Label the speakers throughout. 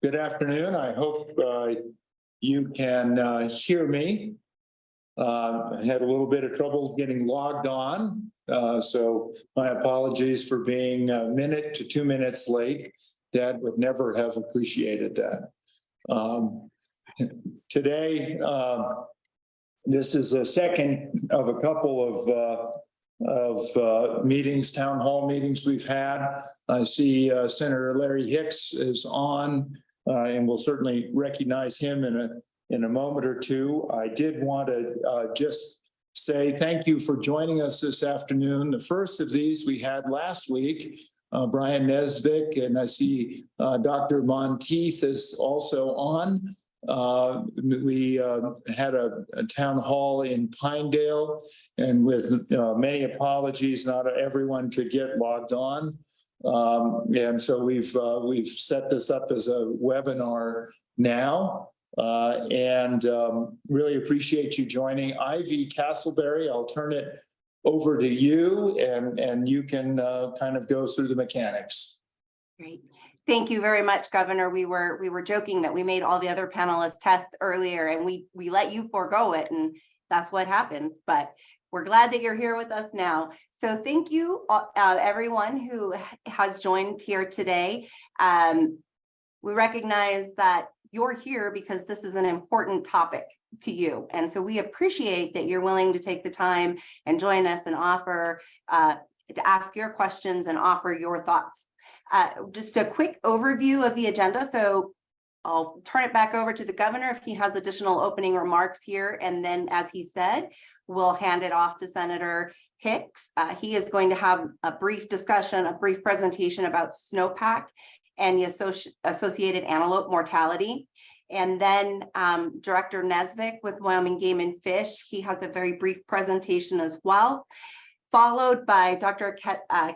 Speaker 1: Good afternoon. I hope you can hear me. I had a little bit of trouble getting logged on, so my apologies for being a minute to 2 minutes late. Dad would never have appreciated that. Today, this is the second of a couple of meetings, town hall meetings we've had. I see Senator Larry Hicks is on, and we'll certainly recognize him in a moment or two. I did want to just say thank you for joining us this afternoon. The first of these we had last week, Brian Nesvik, and I see Dr. Monteith is also on. We had a town hall in Pinedale, and with many apologies, not everyone could get logged on. And so we've set this up as a webinar now, and really appreciate you joining. Ivy Castleberry, I'll turn it over to you, and you can kind of go through the mechanics.
Speaker 2: Great. Thank you very much, Governor. We were joking that we made all the other panelists test earlier, and we let you forego it, and that's what happened. But we're glad that you're here with us now. So thank you, everyone who has joined here today. We recognize that you're here because this is an important topic to you, and so we appreciate that you're willing to take the time and join us and offer to ask your questions and offer your thoughts. Just a quick overview of the agenda. So I'll turn it back over to the governor if he has additional opening remarks here. And then, as he said, we'll hand it off to Senator Hicks. He is going to have a brief discussion, a brief presentation about snowpack and the associated antelope mortality. And then Director Nesvik with Wyoming Game and Fish, he has a very brief presentation as well, followed by Dr.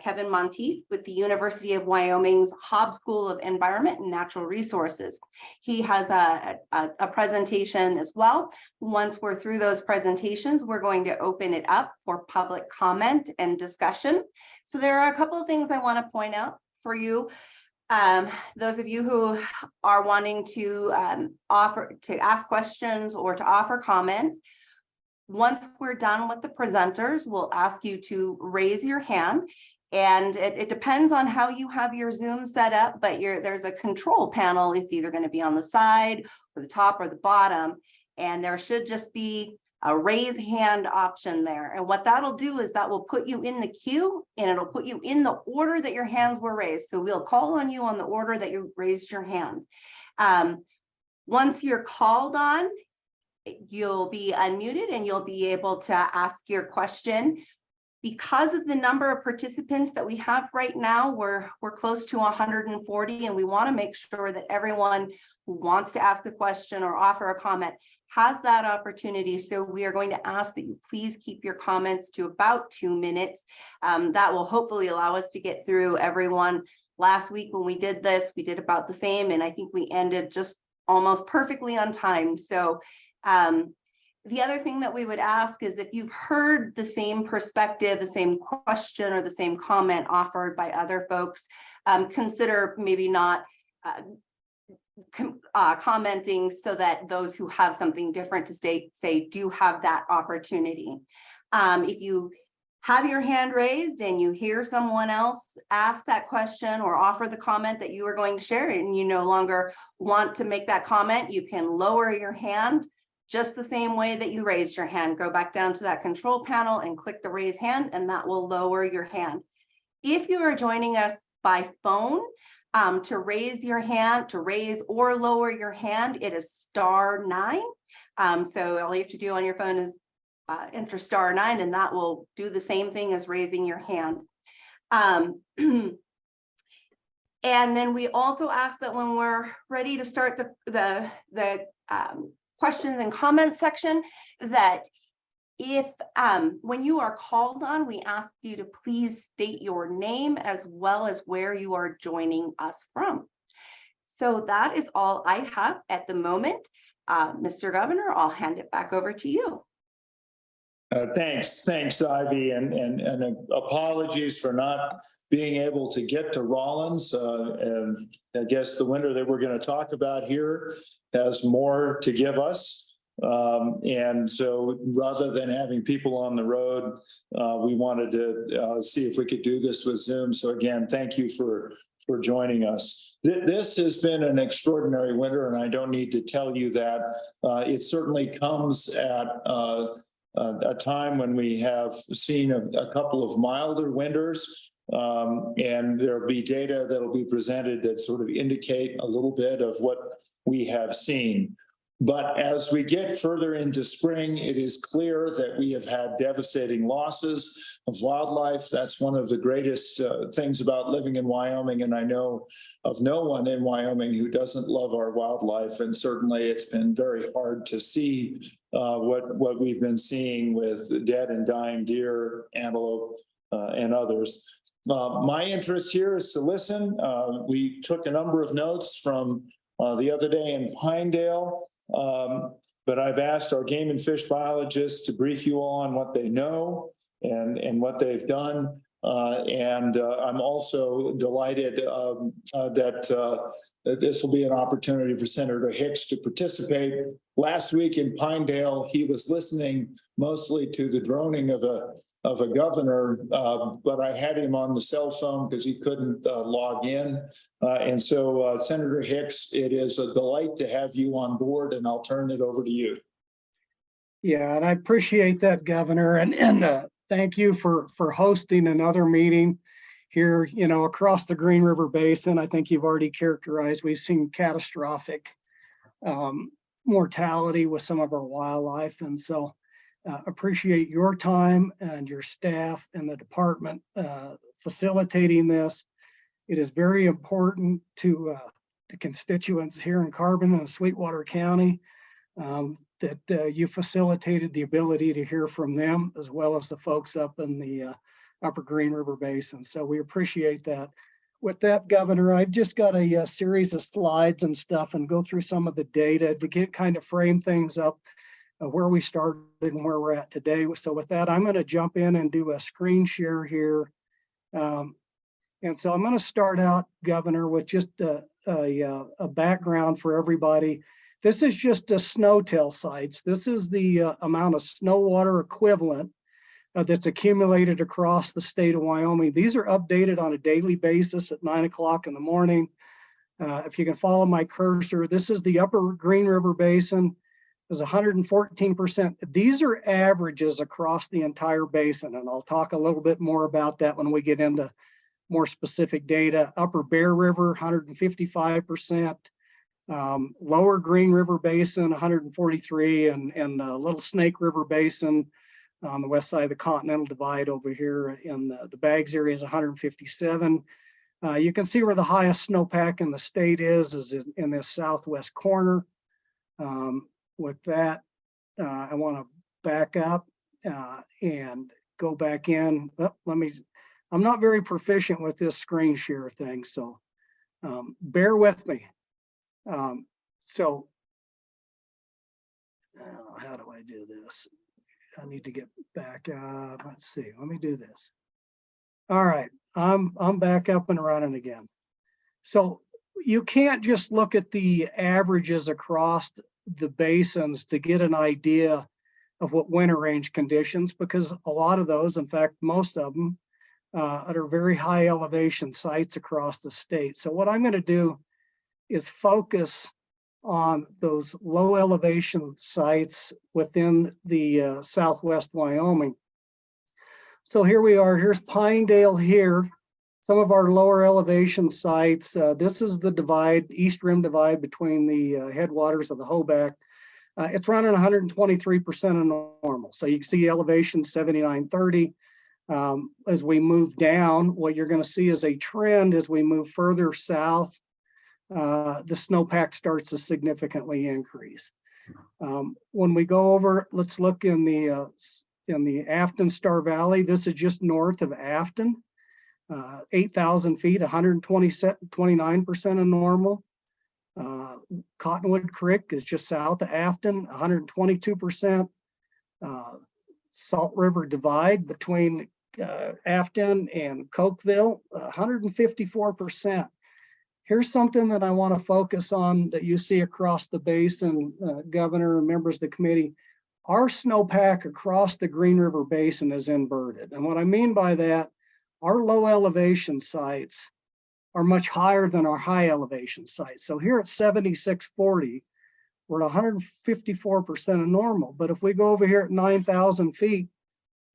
Speaker 2: Kevin Monteith with the University of Wyoming's Hobbs School of Environment and Natural Resources. He has a presentation as well. Once we're through those presentations, we're going to open it up for public comment and discussion. So there are a couple of things I want to point out for you. Those of you who are wanting to ask questions or to offer comments, once we're done with the presenters, we'll ask you to raise your hand, and it depends on how you have your Zoom set up, but there's a control panel. It's either going to be on the side or the top or the bottom, and there should just be a raise hand option there. And what that'll do is that will put you in the queue, and it'll put you in the order that your hands were raised. So we'll call on you on the order that you raised your hand. Once you're called on, you'll be unmuted and you'll be able to ask your question. Because of the number of participants that we have right now, we're close to 140, and we want to make sure that everyone who wants to ask a question or offer a comment has that opportunity. So we are going to ask that you please keep your comments to about 2 minutes. That will hopefully allow us to get through everyone. Last week when we did this, we did about the same, and I think we ended just almost perfectly on time. So the other thing that we would ask is if you've heard the same perspective, the same question, or the same comment offered by other folks, consider maybe not commenting, so that those who have something different to say do have that opportunity. If you have your hand raised and you hear someone else ask that question or offer the comment that you are going to share, and you no longer want to make that comment, you can lower your hand just the same way that you raised your hand. Go back down to that control panel and click the raise hand, and that will lower your hand. If you are joining us by phone, to raise your hand, to raise or lower your hand, it is *9. So all you have to do on your phone is enter *9, and that will do the same thing as raising your hand. And then we also ask that when we're ready to start the questions and comments section, that if when you are called on, we ask you to please state your name as well as where you are joining us from. So that is all I have at the moment. Mr. Governor, I'll hand it back over to you.
Speaker 1: Thanks, Ivy, and apologies for not being able to get to Rawlins. And I guess the winter that we're going to talk about here has more to give us. And so rather than having people on the road, we wanted to see if we could do this with Zoom. So again, thank you for joining us. This has been an extraordinary winter, and I don't need to tell you that. It certainly comes at a time when we have seen a couple of milder winters, and there'll be data that'll be presented that sort of indicate a little bit of what we have seen. But as we get further into spring, it is clear that we have had devastating losses of wildlife. That's one of the greatest things about living in Wyoming. And I know of no one in Wyoming who doesn't love our wildlife. And certainly it's been very hard to see what we've been seeing with dead and dying deer, antelope, and others. My interest here is to listen. We took a number of notes from the other day in Pinedale. But I've asked our game and fish biologists to brief you all on what they know and what they've done. And I'm also delighted that this will be an opportunity for Senator Hicks to participate. Last week in Pinedale, he was listening mostly to the droning of a governor, but I had him on the cell phone because he couldn't log in. And so, Senator Hicks, it is a delight to have you on board, and I'll turn it over to you.
Speaker 3: Yeah, and I appreciate that, Governor, and thank you for hosting another meeting here, across the Green River Basin. I think you've already characterized, we've seen catastrophic mortality with some of our wildlife. And so appreciate your time and your staff and the department facilitating this. It is very important to the constituents here in Carbon and Sweetwater County that you facilitated the ability to hear from them, as well as the folks up in the upper Green River Basin. So we appreciate that. With that, Governor, I've just got a series of slides and stuff and go through some of the data to get kind of frame things up where we started and where we're at today. So with that, I'm going to jump in and do a screen share here. And so I'm going to start out, Governor, with just a background for everybody. This is just a snow-tail sites. This is the amount of snow water equivalent that's accumulated across the state of Wyoming. These are updated on a daily basis at 9 o'clock in the morning. If you can follow my cursor, this is the upper Green River Basin. Is 114%. These are averages across the entire basin, and I'll talk a little bit more about that when we get into more specific data. Upper Bear River, 155%. Lower Green River Basin, 143, and Little Snake River Basin on the west side of the Continental Divide over here in the Baggs area is 157. You can see where the highest snowpack in the state is in this southwest corner. With that, I want to back up and go back in. I'm not very proficient with this screen share thing, so bear with me. How do I do this? I need to get back up. Let's see. Let me do this. All right, I'm back up and running again. So you can't just look at the averages across the basins to get an idea of what winter range conditions, because a lot of those, in fact, most of them are very high elevation sites across the state. So what I'm going to do is focus on those low elevation sites within the southwest Wyoming. So here we are, here's Pinedale here, some of our lower elevation sites. This is the divide, East Rim Divide between the headwaters of the Hoback. It's running 123% of normal. So you can see elevation 7930. As we move down, what you're going to see is a trend as we move further south. The snowpack starts to significantly increase. When we go over, let's look in the Afton Star Valley. This is just north of Afton, 8,000 feet, 129% of normal. Cottonwood Creek is just south of Afton, 122%. Salt River Divide between Afton and Cokeville, 154%. Here's something that I want to focus on that you see across the basin, Governor and members of the committee. Our snowpack across the Green River Basin is inverted. And what I mean by that, our low elevation sites are much higher than our high elevation sites. So here at 7640, we're at 154% of normal. But if we go over here at 9,000 feet,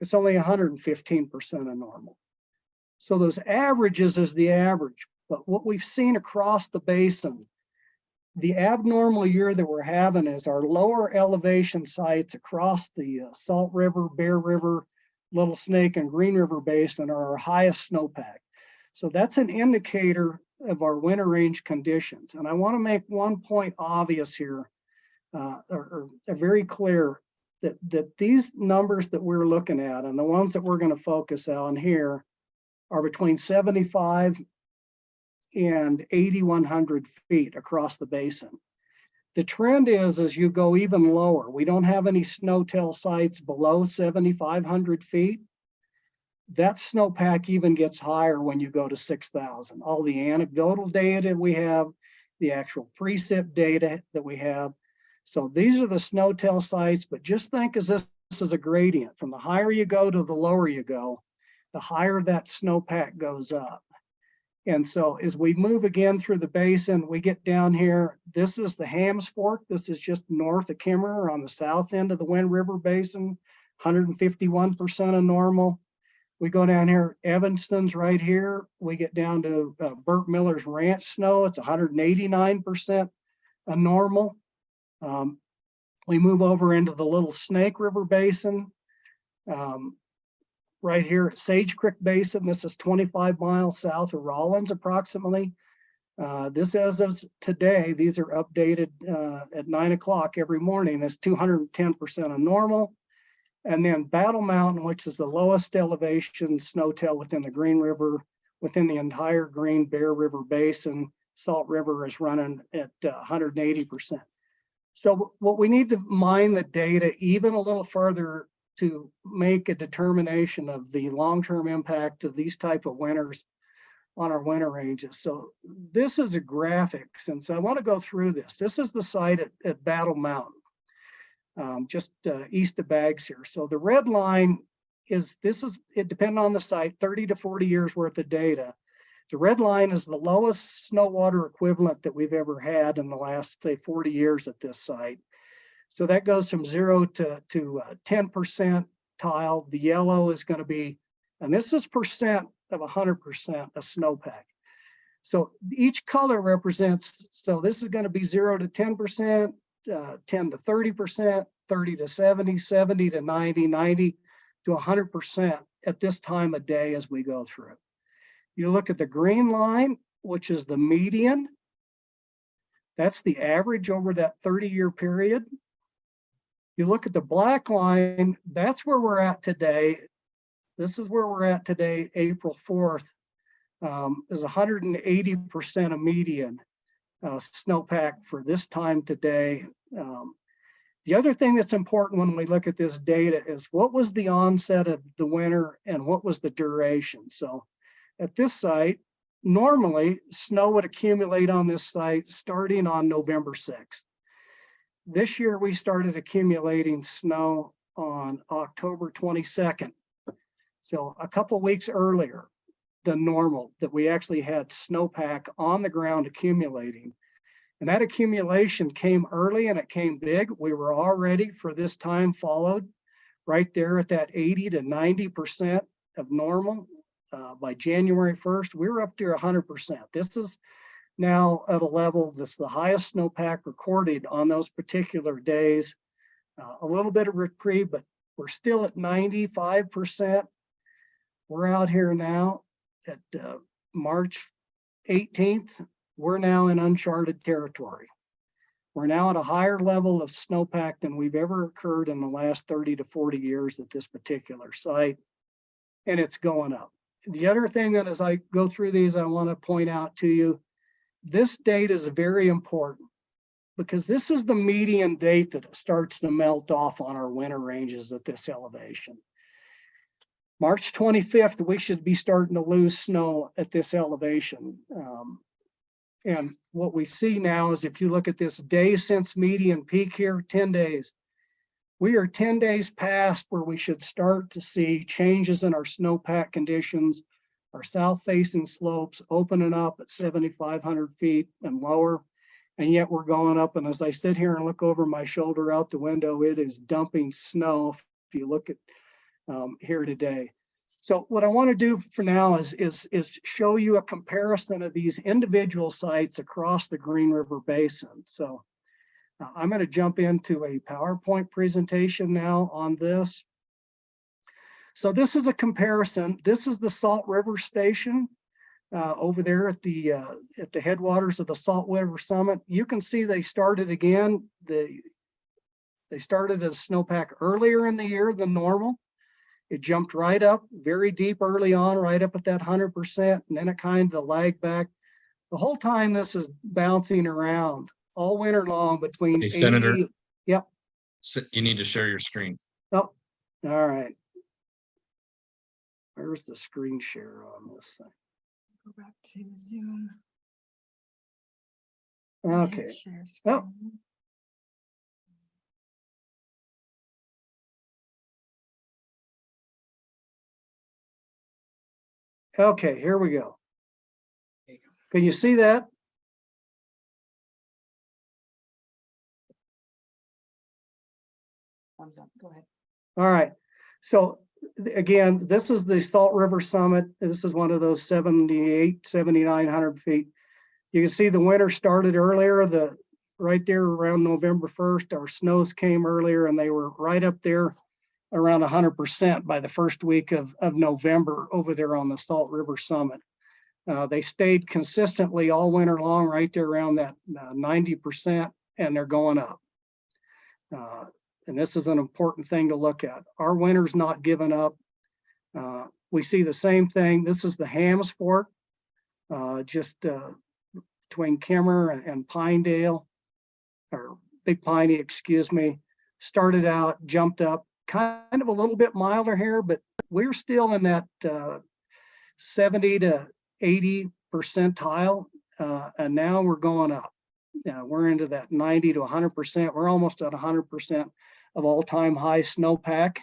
Speaker 3: it's only 115% of normal. So those averages is the average. But what we've seen across the basin, the abnormal year that we're having is our lower elevation sites across the Salt River, Bear River, Little Snake, and Green River Basin are our highest snowpack. So that's an indicator of our winter range conditions. And I want to make one point obvious here, or very clear, that these numbers that we're looking at and the ones that we're going to focus on here are between 75 and 8,100 feet across the basin. The trend is as you go even lower, we don't have any snow-tail sites below 7,500 feet. That snowpack even gets higher when you go to 6,000. All the anecdotal data we have, the actual precip data that we have. So these are the snow-tail sites, but just think as this is a gradient. From the higher you go to the lower you go, the higher that snowpack goes up. And so as we move again through the basin, we get down here. This is the Hams Fork. This is just north of Kimmerer on the south end of the Wind River Basin, 151% of normal. We go down here, Evanston's right here. We get down to Burt Miller's Ranch snow. It's 189% of normal. We move over into the Little Snake River Basin. Right here at Sage Creek Basin, this is 25 miles south of Rawlins approximately. This as of today, these are updated at 9 o'clock every morning, is 210% of normal. And then Battle Mountain, which is the lowest elevation snowtail within the Green River, within the entire Green Bear River Basin, Salt River is running at 180%. So what we need to mine the data even a little further to make a determination of the long-term impact of these type of winters on our winter ranges. So this is a graphic, since I want to go through this. This is the site at Battle Mountain, just east of Baggs here. So the red line is, it depends on the site, 30 to 40 years worth of data. The red line is the lowest snow water equivalent that we've ever had in the last, say, 40 years at this site. So that goes from 0 to 10% tile. The yellow is going to be, and this is percent of 100% of snowpack. So each color represents, so this is going to be 0 to 10%, 10 to 30%, 30 to 70, 70 to 90, 90 to 100% at this time of day as we go through. You look at the green line, which is the median. That's the average over that 30-year period. You look at the black line, that's where we're at today. This is where we're at today, April 4th, is 180% of median snowpack for this time today. The other thing that's important when we look at this data is what was the onset of the winter and what was the duration. So at this site, normally snow would accumulate on this site starting on November 6th. This year, we started accumulating snow on October 22nd. So a couple weeks earlier than normal that we actually had snowpack on the ground accumulating. And that accumulation came early and it came big. We were all ready for this time followed right there at that 80 to 90% of normal. By January 1st, we were up to 100%. This is now at a level that's the highest snowpack recorded on those particular days. A little bit of reprieve, but we're still at 95%. We're out here now at March 18th. We're now in uncharted territory. We're now at a higher level of snowpack than we've ever occurred in the last 30 to 40 years at this particular site, and it's going up. The other thing that as I go through these, I want to point out to you, this data is very important. because this is the median date that it starts to melt off on our winter ranges at this elevation. March 25th, we should be starting to lose snow at this elevation. And what we see now is if you look at this days since median peak here, 10 days, we are 10 days past where we should start to see changes in our snowpack conditions, our south facing slopes opening up at 7,500 feet and lower. And yet we're going up. And as I sit here and look over my shoulder out the window, it is dumping snow. If you look at here today. So what I want to do for now is show you a comparison of these individual sites across the Green River Basin. So I'm going to jump into a PowerPoint presentation now on this. So this is a comparison. This is the Salt River Station over there at the headwaters of the Salt River Summit. You can see they started again. They started as snowpack earlier in the year than normal. It jumped right up very deep early on, right up at that 100%, and then it kind of lagged back. The whole time this is bouncing around all winter long between 80.
Speaker 4: Senator.
Speaker 3: Yep.
Speaker 4: You need to share your screen.
Speaker 3: Oh, all right. Where's the screen share on this thing?
Speaker 5: Go back to Zoom.
Speaker 3: Okay.
Speaker 5: Share
Speaker 3: Oh.
Speaker 5: screen.
Speaker 3: Okay, here we go. Can you see that?
Speaker 5: Thumbs up. Go ahead.
Speaker 3: All right. So again, this is the Salt River Summit. This is one of those 7,900 feet. You can see the winter started earlier, right there around November 1st. Our snows came earlier and they were right up there around 100% by the first week of November over there on the Salt River Summit. They stayed consistently all winter long right there around that 90%, and they're going up. And this is an important thing to look at. Our winter's not giving up. We see the same thing. This is the Hams Fork, just between Kimmer and Pinedale, or Big Piney, excuse me. Started out, jumped up, kind of a little bit milder here, but we're still in that 70 to 80 percentile, and now we're going up. We're into that 90 to 100%. We're almost at 100% of all-time high snowpack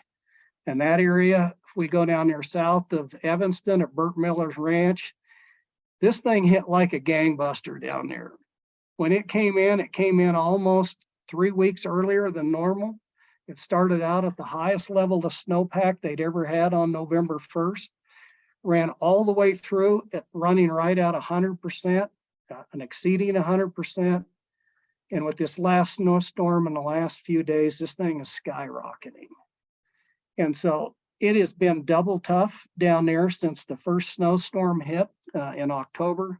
Speaker 3: in that area. If we go down there south of Evanston at Burt Miller's Ranch, this thing hit like a gangbuster down there. When it came in almost 3 weeks earlier than normal. It started out at the highest level of snowpack they'd ever had on November 1st, ran all the way through, running right at 100%, and exceeding 100%. And with this last snowstorm in the last few days, this thing is skyrocketing. And so it has been double tough down there since the first snowstorm hit in October.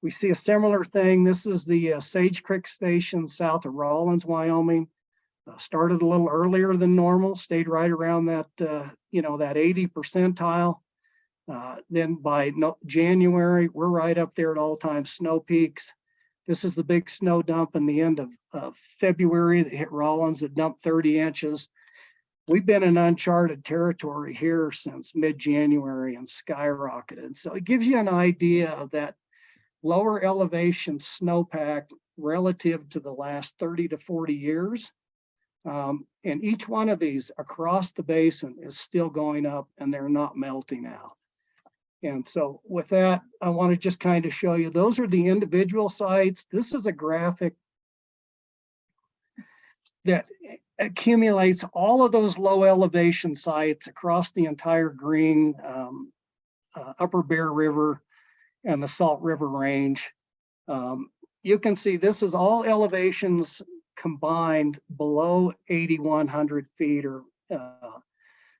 Speaker 3: We see a similar thing. This is the Sage Creek Station south of Rawlins, Wyoming. Started a little earlier than normal, stayed right around that, that 80 percentile. Then by January, we're right up there at all-time snow peaks. This is the big snow dump in the end of February that hit Rawlins that dumped 30 inches. We've been in uncharted territory here since mid-January and skyrocketed. So it gives you an idea of that lower elevation snowpack relative to the last 30 to 40 years. And each one of these across the basin is still going up and they're not melting out. And so with that, I want to just kind of show you, those are the individual sites. This is a graphic that accumulates all of those low elevation sites across the entire Green, Upper Bear River and the Salt River Range. You can see this is all elevations combined below 8,100 feet.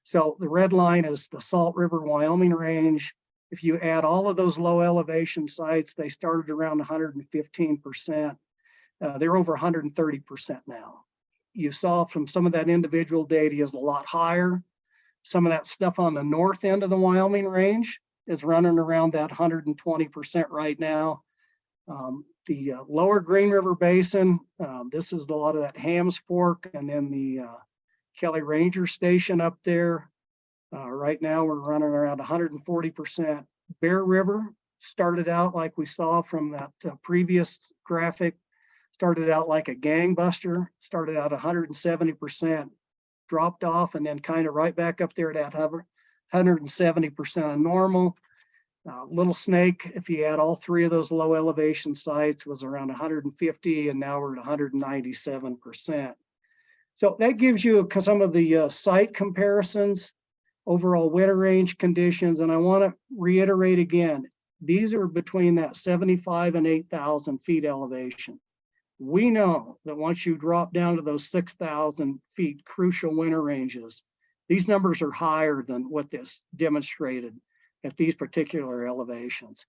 Speaker 3: So the red line is the Salt River, Wyoming Range. If you add all of those low elevation sites, they started around 115%. They're over 130% now. You saw from some of that individual data is a lot higher. Some of that stuff on the north end of the Wyoming Range is running around that 120% right now. the lower Green River Basin, this is a lot of that Hams Fork, and then the Kelly Ranger Station up there. Right now we're running around 140%. Bear River started out like we saw from that previous graphic, started out like a gangbuster, started out 170%, dropped off, and then kind of right back up there at 170% of normal. Little Snake, if you add all three of those low elevation sites, was around 150, and now we're at 197%. So that gives you some of the site comparisons, overall winter range conditions. And I want to reiterate again, these are between that 75 and 8,000 feet elevation. We know that once you drop down to those 6,000 feet crucial winter ranges, these numbers are higher than what this demonstrated at these particular elevations.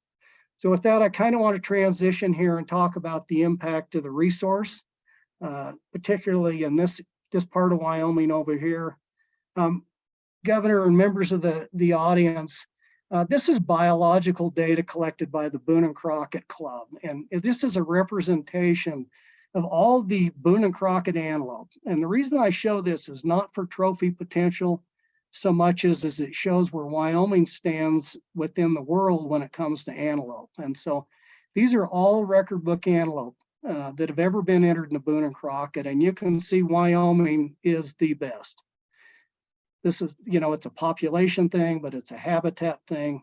Speaker 3: So with that, I kind of want to transition here and talk about the impact of the resource, particularly in this part of Wyoming over here. Governor and members of the audience, this is biological data collected by the Boone and Crockett Club. And this is a representation of all the Boone and Crockett antelope. And the reason I show this is not for trophy potential so much as it shows where Wyoming stands within the world when it comes to antelope. And so these are all record book antelope that have ever been entered in the Boone and Crockett. And you can see Wyoming is the best. This is, it's a population thing, but it's a habitat thing.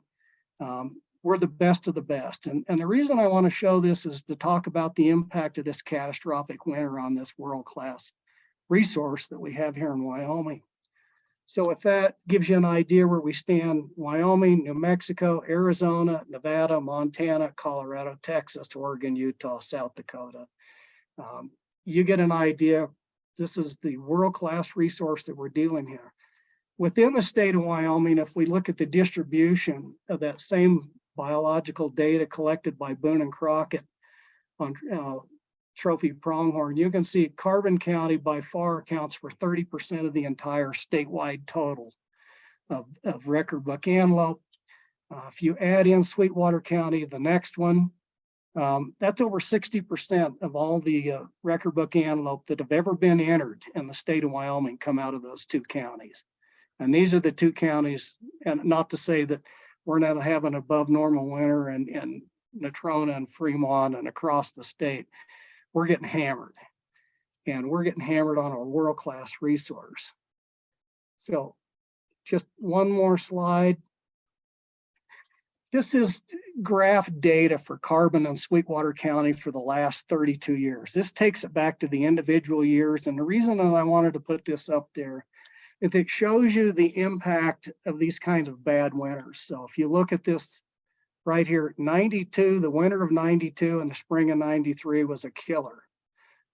Speaker 3: We're the best of the best. And the reason I want to show this is to talk about the impact of this catastrophic winter on this world-class resource that we have here in Wyoming. So if that gives you an idea where we stand, Wyoming, New Mexico, Arizona, Nevada, Montana, Colorado, Texas, Oregon, Utah, South Dakota. You get an idea. This is the world-class resource that we're dealing here. Within the state of Wyoming, if we look at the distribution of that same biological data collected by Boone and Crockett on trophy pronghorn, you can see Carbon County by far accounts for 30% of the entire statewide total of record book antelope. If you add in Sweetwater County, the next one, that's over 60% of all the record book antelope that have ever been entered in the state of Wyoming come out of those two counties. And these are the two counties, and not to say that we're not having above normal winter in Natrona and Fremont and across the state. We're getting hammered, and we're getting hammered on a world-class resource. So just one more slide. This is graph data for Carbon and Sweetwater County for the last 32 years. This takes it back to the individual years. And the reason that I wanted to put this up there is it shows you the impact of these kinds of bad winters. So if you look at this right here, 92, the winter of 92 and the spring of 93 was a killer.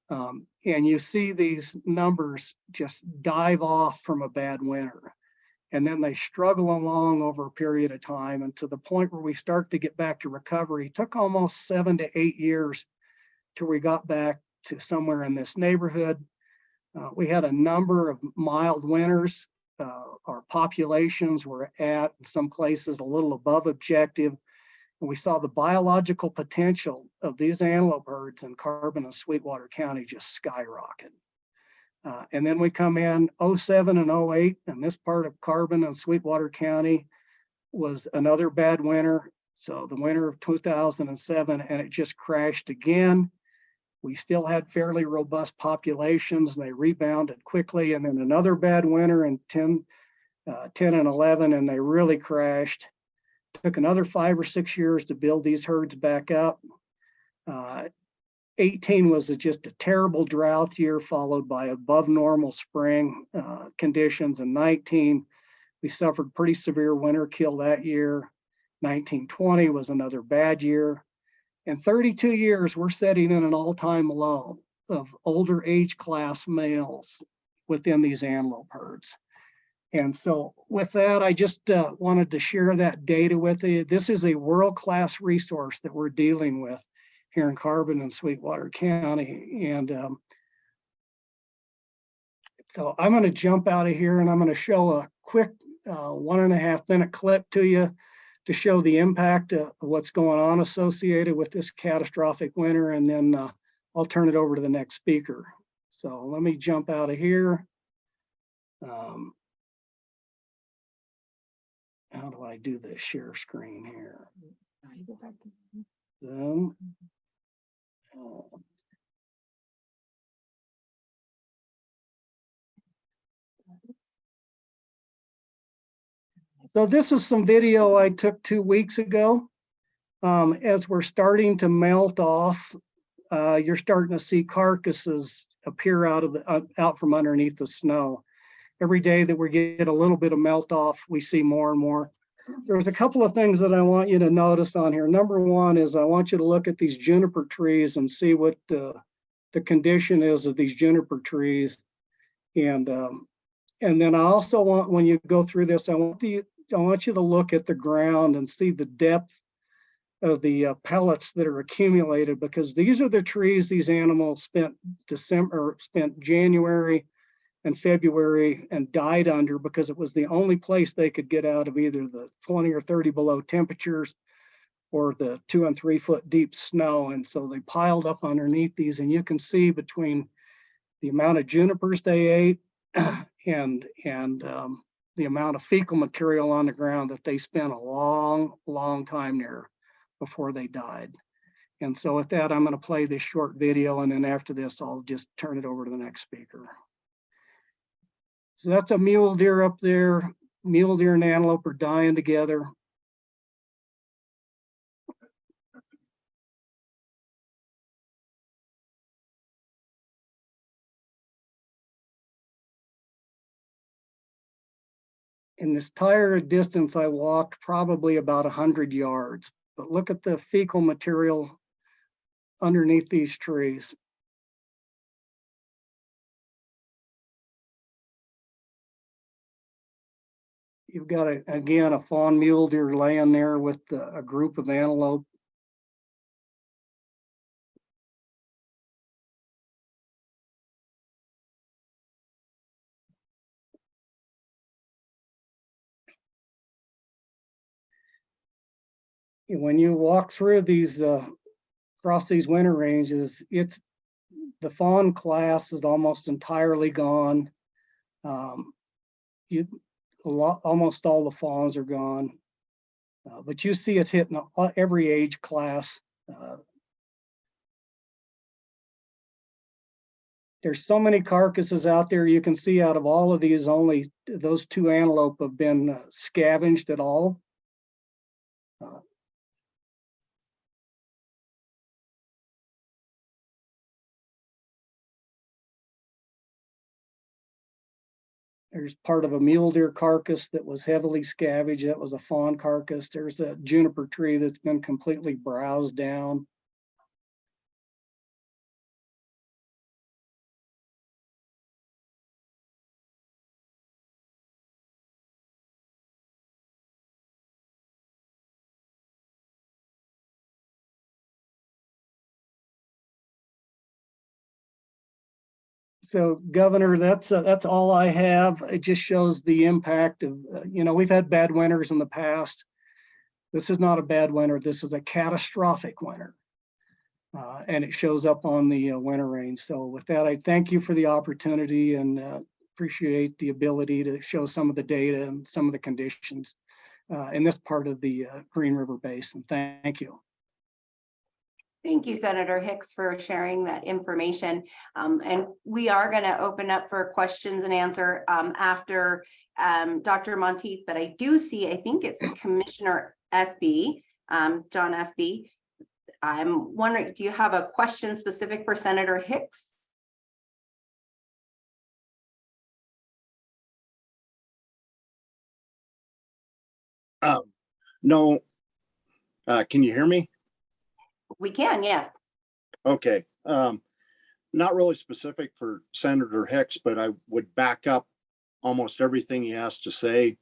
Speaker 3: And you see these numbers just dive off from a bad winter. And then they struggle along over a period of time, and to the point where we start to get back to recovery. It took almost 7 to 8 years till we got back to somewhere in this neighborhood. We had a number of mild winters. Our populations were at, in some places, a little above objective. And we saw the biological potential of these antelope herds in Carbon and Sweetwater County just skyrocket. And then we come in 07 and 08, and this part of Carbon and Sweetwater County was another bad winter. So the winter of 2007, and it just crashed again. We still had fairly robust populations, and they rebounded quickly. And then another bad winter in 10 and 11, and they really crashed. Took another 5 or 6 years to build these herds back up. 18 was just a terrible drought year, followed by above normal spring conditions. And 19, we suffered pretty severe winter kill that year. 1920 was another bad year. In 32 years, we're setting in an all-time low of older age class males within these antelope herds. And so with that, I just wanted to share that data with you. This is a world-class resource that we're dealing with here in Carbon and Sweetwater County. And so I'm going to jump out of here, and I'm going to show a quick 1.5 minute clip to you to show the impact of what's going on associated with this catastrophic winter, and then I'll turn it over to the next speaker. So let me jump out of here. How do I do this share screen here?
Speaker 5: Now you go back to-
Speaker 3: Zoom. So this is some video I took 2 weeks ago. As we're starting to melt off, you're starting to see carcasses appear out from underneath the snow. Every day that we get a little bit of melt off, we see more and more. There's a couple of things that I want you to notice on here. Number one is I want you to look at these juniper trees and see what the condition is of these juniper trees. And then I also want, when you go through this, I want you to look at the ground and see the depth of the pellets that are accumulated, because these are the trees these animals spent January and February and died under, because it was the only place they could get out of either the 20 or 30 below temperatures or the 2 and 3 foot deep snow. And so they piled up underneath these, and you can see between the amount of junipers they ate and the amount of fecal material on the ground that they spent a long time there before they died. And so with that, I'm going to play this short video, and then after this, I'll just turn it over to the next speaker. So that's a mule deer up there. Mule deer and antelope are dying together. In this entire distance, I walked probably about 100 yards, but look at the fecal material underneath these trees. You've got, again, a fawn mule deer laying there with a group of antelope. When you walk through these, across these winter ranges, the fawn class is almost entirely gone. Almost all the fawns are gone, but you see it hitting every age class. There's so many carcasses out there. You can see out of all of these, only those 2 antelope have been scavenged at all. There's part of a mule deer carcass that was heavily scavenged. That was a fawn carcass. There's a juniper tree that's been completely browsed down. So Governor, that's all I have. It just shows the impact of, we've had bad winters in the past. This is not a bad winter. This is a catastrophic winter. And it shows up on the winter range. So with that, I thank you for the opportunity and appreciate the ability to show some of the data and some of the conditions in this part of the Green River Basin. Thank you.
Speaker 2: Thank you, Senator Hicks, for sharing that information. And we are going to open up for questions and answer after Dr. Monteith, but I do see, I think it's Commissioner Espy, John Espy. I'm wondering, do you have a question specific for Senator Hicks?
Speaker 6: No. Can you hear me?
Speaker 2: We can, yes.
Speaker 6: Okay. Not really specific for Senator Hicks, but I would back up almost everything he has to say.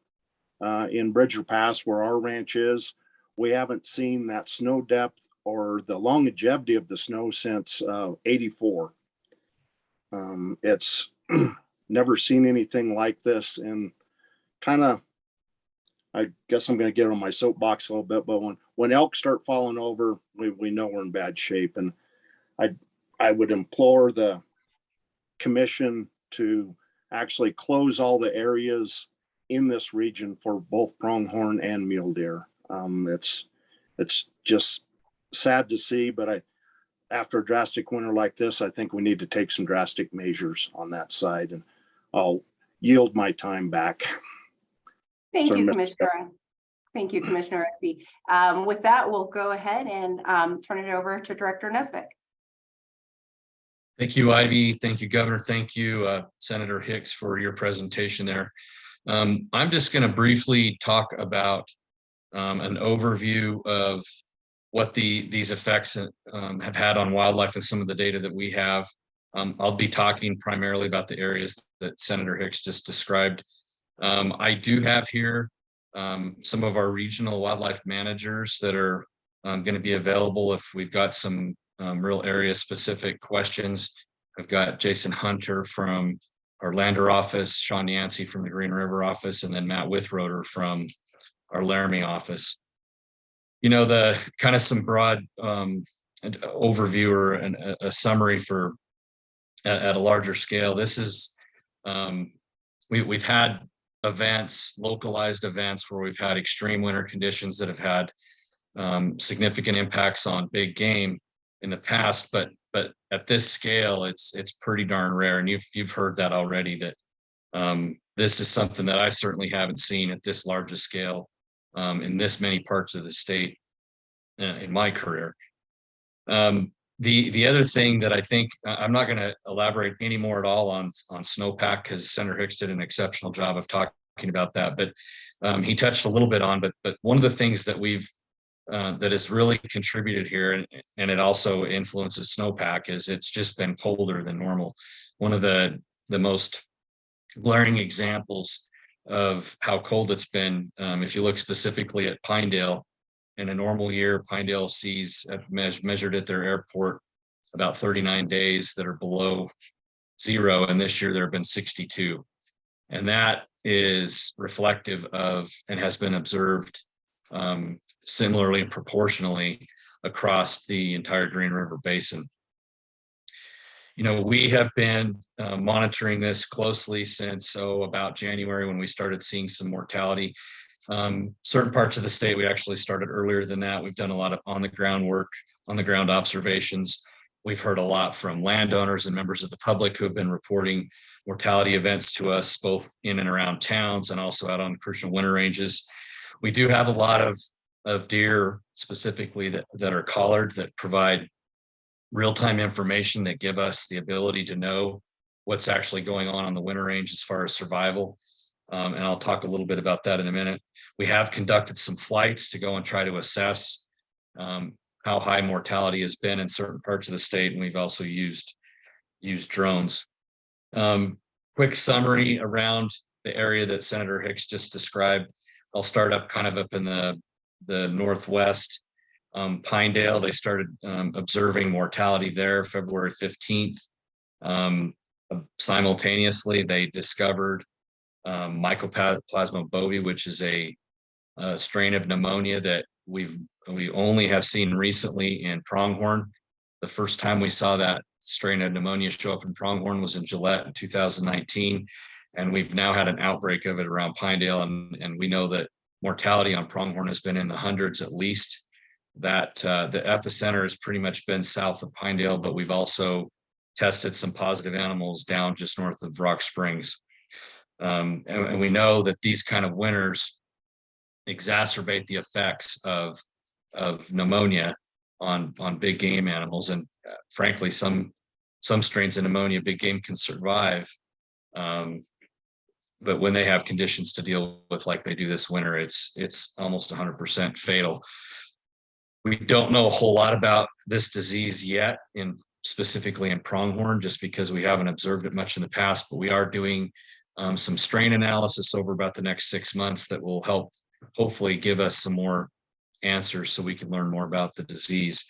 Speaker 6: In Bridger Pass, where our ranch is, we haven't seen that snow depth or the longevity of the snow since 84. It's never seen anything like this, and kind of I guess I'm gonna get on my soapbox a little bit, but when elk start falling over, we know we're in bad shape. And I would implore the commission to actually close all the areas in this region for both pronghorn and mule deer. It's just sad to see, but after a drastic winter like this, I think we need to take some drastic measures on that side, and I'll yield my time back.
Speaker 2: Thank
Speaker 6: Sorry,
Speaker 2: you,
Speaker 6: Mr.
Speaker 2: Commissioner. Thank you, Commissioner Espy. With that, we'll go ahead and turn it over to Director Nesbitt.
Speaker 4: Thank you, Ivy. Thank you, Governor. Thank you, Senator Hicks, for your presentation there. I'm just going to briefly talk about an overview of what these effects have had on wildlife and some of the data that we have. I'll be talking primarily about the areas that Senator Hicks just described. I do have here some of our regional wildlife managers that are going to be available if we've got some real area specific questions. I've got Jason Hunter from our Lander office, Sean Yancey from the Green River office, and then Matt Withroder from our Laramie office. You know, the kind of some broad overview or a summary for at a larger scale. This is we've had events, localized events where we've had extreme winter conditions that have had significant impacts on big game in the past, but at this scale, it's pretty darn rare. And you've heard that already, that this is something that I certainly haven't seen at this large a scale in this many parts of the state in my career. The other thing that I think I'm not going to elaborate any more at all on Snowpack, because Senator Hicks did an exceptional job of talking about that, but he touched a little bit on, but one of the things that that has really contributed here, and it also influences Snowpack, is it's just been colder than normal. One of the most glaring examples of how cold it's been, if you look specifically at Pinedale, in a normal year, Pinedale sees measured at their airport about 39 days that are below zero, and this year there have been 62. And that is reflective of, and has been observed similarly and proportionally across the entire Green River Basin. You know, we have been monitoring this closely since about January, when we started seeing some mortality. Certain parts of the state, we actually started earlier than that. We've done a lot of on the ground work, on the ground observations. We've heard a lot from landowners and members of the public who have been reporting mortality events to us, both in and around towns and also out on crucial winter ranges. We do have a lot of deer specifically that are collared, that provide real-time information, that give us the ability to know what's actually going on the winter range as far as survival. And I'll talk a little bit about that in a minute. We have conducted some flights to go and try to assess how high mortality has been in certain parts of the state, and we've also used drones. Quick summary around the area that Senator Hicks just described. I'll start up kind of up in the northwest. Pinedale, they started observing mortality there February 15th. Simultaneously, they discovered Mycoplasma bovi, which is a strain of pneumonia that we only have seen recently in pronghorn. The first time we saw that strain of pneumonia show up in pronghorn was in Gillette in 2019, and we've now had an outbreak of it around Pinedale, and we know that mortality on pronghorn has been in the hundreds at least. That the epicenter has pretty much been south of Pinedale, but we've also tested some positive animals down just north of Rock Springs. And we know that these kind of winters exacerbate the effects of pneumonia on big game animals. And frankly, some strains of pneumonia big game can survive. But when they have conditions to deal with like they do this winter, it's almost 100% fatal. We don't know a whole lot about this disease yet, specifically in pronghorn, just because we haven't observed it much in the past, but we are doing some strain analysis over about the next 6 months that will help hopefully give us some more answers so we can learn more about the disease.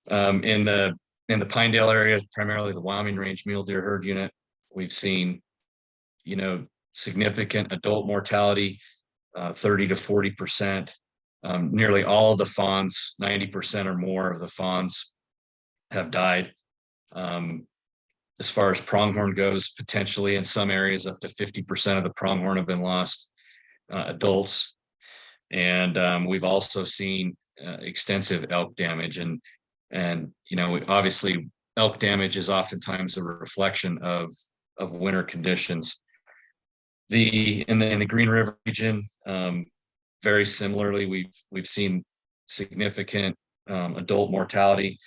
Speaker 4: In the Pinedale area, primarily the Wyoming Range Mule Deer Herd Unit, we've seen, significant adult mortality. 30 to 40%. Nearly all of the fawns, 90% or more of the fawns have died. As far as pronghorn goes, potentially in some areas up to 50% of the pronghorn have been lost, adults. And we've also seen extensive elk damage. And obviously elk damage is oftentimes a reflection of winter conditions. In the Green River region, very similarly, we've seen significant adult mortality,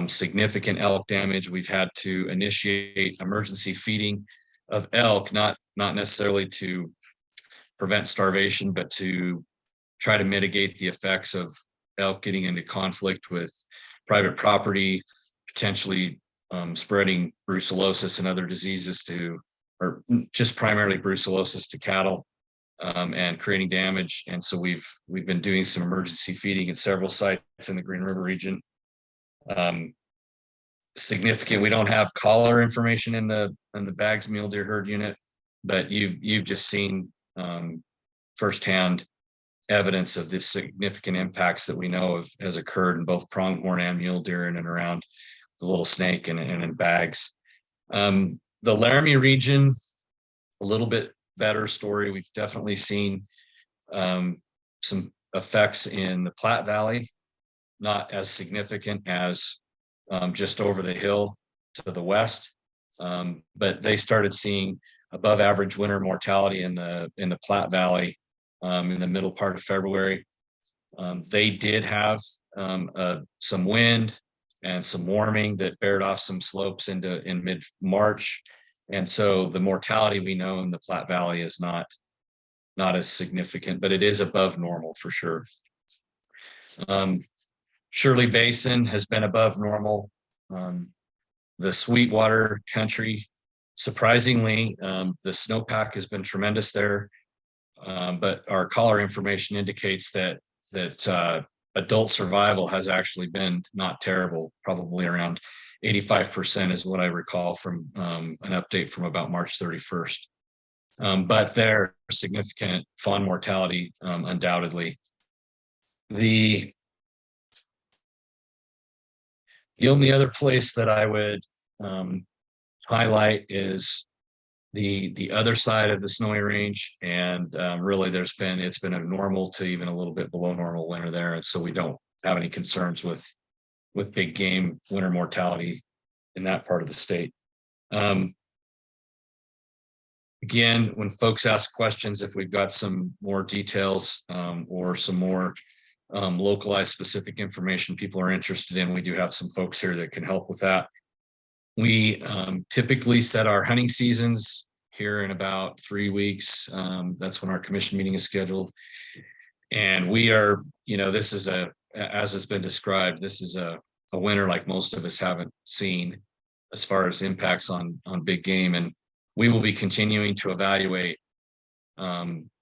Speaker 4: significant elk damage. We've had to initiate emergency feeding of elk, not necessarily to prevent starvation, but to try to mitigate the effects of elk getting into conflict with private property, potentially spreading brucellosis and other diseases or just primarily brucellosis to cattle, and creating damage. And so we've been doing some emergency feeding at several sites in the Green River region. Significant. We don't have collar information in the Bags mule deer herd unit, but you've just seen firsthand evidence of the significant impacts that we know of has occurred in both pronghorn and mule deer in and around the Little Snake and in Bags. The Laramie region, a little bit better story. We've definitely seen some effects in the Platte Valley, not as significant as just over the hill to the west, but they started seeing above average winter mortality in the Platte Valley in the middle part of February. They did have some wind and some warming that bared off some slopes in mid-March. And so the mortality we know in the Platte Valley is not as significant, but it is above normal for sure. Shirley Basin has been above normal. The Sweetwater country, surprisingly, the snowpack has been tremendous there. But our collar information indicates that adult survival has actually been not terrible, probably around 85% is what I recall from an update from about March 31st. But there significant fawn mortality, undoubtedly. The only other place that I would highlight is the other side of the Snowy Range, and really it's been a normal to even a little bit below normal winter there, and so we don't have any concerns with big game winter mortality in that part of the state. Again, when folks ask questions, if we've got some more details or some more localized specific information people are interested in, we do have some folks here that can help with that. We typically set our hunting seasons here in about 3 weeks. That's when our commission meeting is scheduled. And we are, this is as has been described, this is a winter like most of us haven't seen as far as impacts on big game. And we will be continuing to evaluate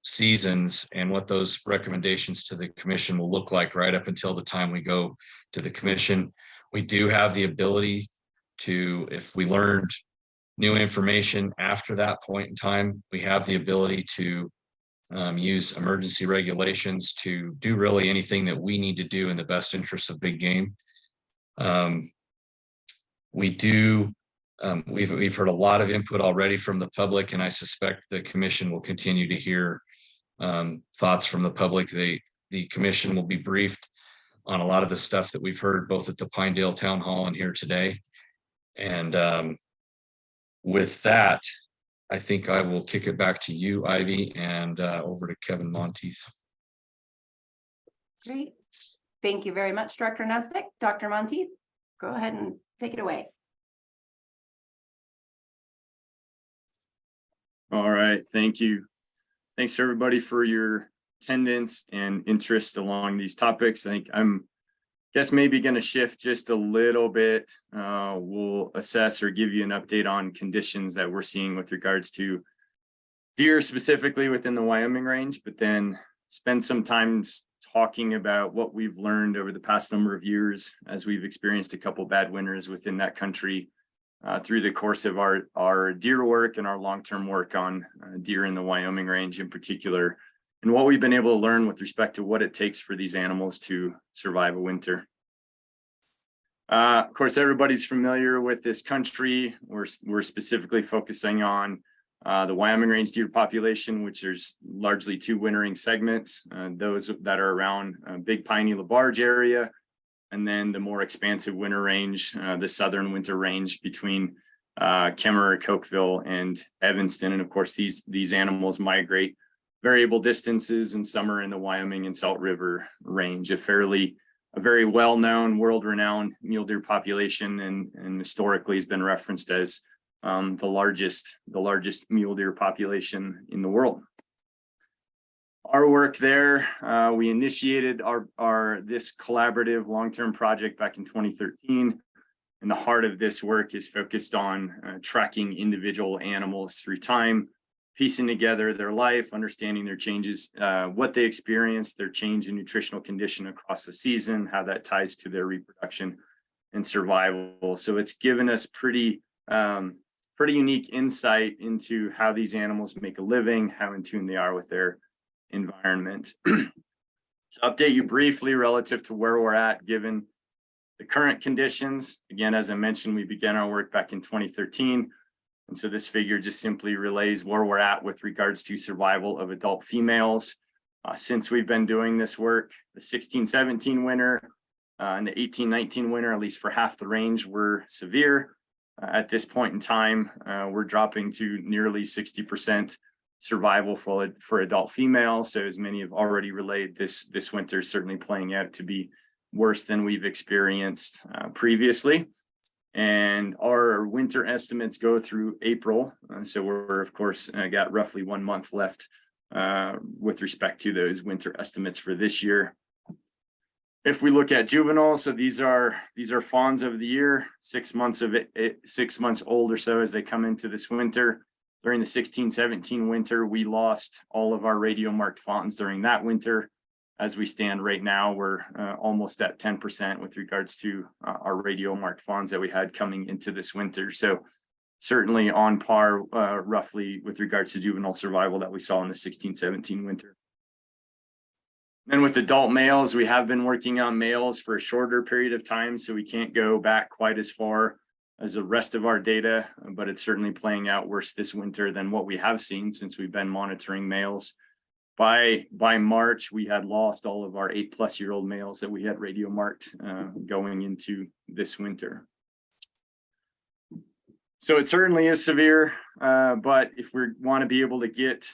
Speaker 4: seasons and what those recommendations to the commission will look like right up until the time we go to the commission. We do have the ability to, if we learned new information after that point in time, we have the ability to use emergency regulations to do really anything that we need to do in the best interest of big game. We've heard a lot of input already from the public, and I suspect the commission will continue to hear thoughts from the public. The commission will be briefed on a lot of the stuff that we've heard both at the Pinedale Town Hall and here today. And with that, I think I will kick it back to you, Ivy, and over to Kevin Monteith.
Speaker 2: Great. Thank you very much, Director Nesbitt. Dr. Monteith, go ahead and take it away.
Speaker 7: All right, thank you. Thanks everybody for your attendance and interest along these topics. I think guess maybe going to shift just a little bit. We'll assess or give you an update on conditions that we're seeing with regards to deer specifically within the Wyoming range, but then spend some time talking about what we've learned over the past number of years as we've experienced a couple bad winters within that country through the course of our deer work and our long-term work on deer in the Wyoming range in particular. and what we've been able to learn with respect to what it takes for these animals to survive a winter. Of course, everybody's familiar with this country. We're specifically focusing on the Wyoming range deer population, which there's largely two wintering segments, those that are around Big Piney LaBarge area, and then the more expansive winter range, the southern winter range between Kemmerer, Cokeville, and Evanston. And of course, these animals migrate variable distances in summer in the Wyoming and Salt River range, a very well-known, world-renowned mule deer population, and historically has been referenced as the largest mule deer population in the world. Our work there, we initiated this collaborative long-term project back in 2013. And the heart of this work is focused on tracking individual animals through time, piecing together their life, understanding their changes, what they experience, their change in nutritional condition across the season, how that ties to their reproduction and survival. So it's given us pretty unique insight into how these animals make a living, how in tune they are with their environment. To update you briefly relative to where we're at, given the current conditions, again, as I mentioned, we began our work back in 2013. And so this figure just simply relays where we're at with regards to survival of adult females. Since we've been doing this work, the 16-17 winter and the 18-19 winter, at least for half the range, were severe. At this point in time, we're dropping to nearly 60% survival for adult females. So as many have already relayed, this winter is certainly playing out to be worse than we've experienced previously. And our winter estimates go through April. So we're, of course, got roughly 1 month left with respect to those winter estimates for this year. If we look at juveniles, so these are fawns of the year, 6 months of it, 6 months old or so as they come into this winter. During the 16-17 winter, we lost all of our radio marked fawns during that winter. As we stand right now, we're almost at 10% with regards to our radio marked fawns that we had coming into this winter. So certainly on par roughly with regards to juvenile survival that we saw in the 16-17 winter. Then with adult males, we have been working on males for a shorter period of time, so we can't go back quite as far as the rest of our data, but it's certainly playing out worse this winter than what we have seen since we've been monitoring males. By March, we had lost all of our 8+ males that we had radio marked going into this winter. So it certainly is severe, but if we want to be able to get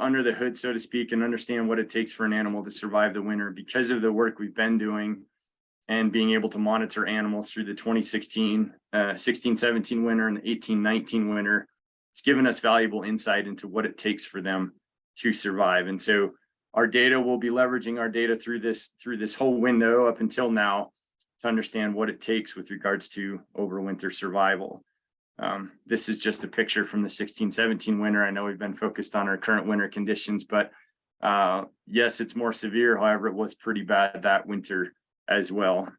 Speaker 7: under the hood, so to speak, and understand what it takes for an animal to survive the winter, because of the work we've been doing and being able to monitor animals through the 16-17 winter and the 18-19 winter, it's given us valuable insight into what it takes for them to survive. And so our data, will be leveraging our data through this whole window up until now to understand what it takes with regards to overwinter survival. This is just a picture from the 16-17 winter. I know we've been focused on our current winter conditions, but yes, it's more severe. However, it was pretty bad that winter as well.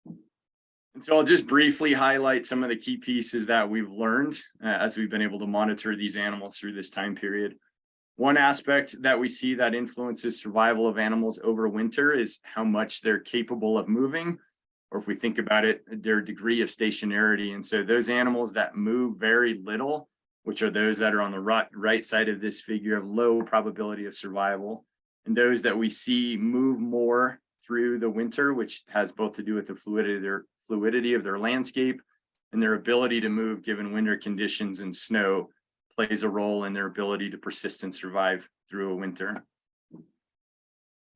Speaker 7: And so I'll just briefly highlight some of the key pieces that we've learned as we've been able to monitor these animals through this time period. One aspect that we see that influences survival of animals over winter is how much they're capable of moving, or if we think about it, their degree of stationarity. And so those animals that move very little, which are those that are on the right side of this figure, have low probability of survival. And those that we see move more through the winter, which has both to do with the fluidity of their landscape and their ability to move given winter conditions and snow, plays a role in their ability to persist and survive through a winter.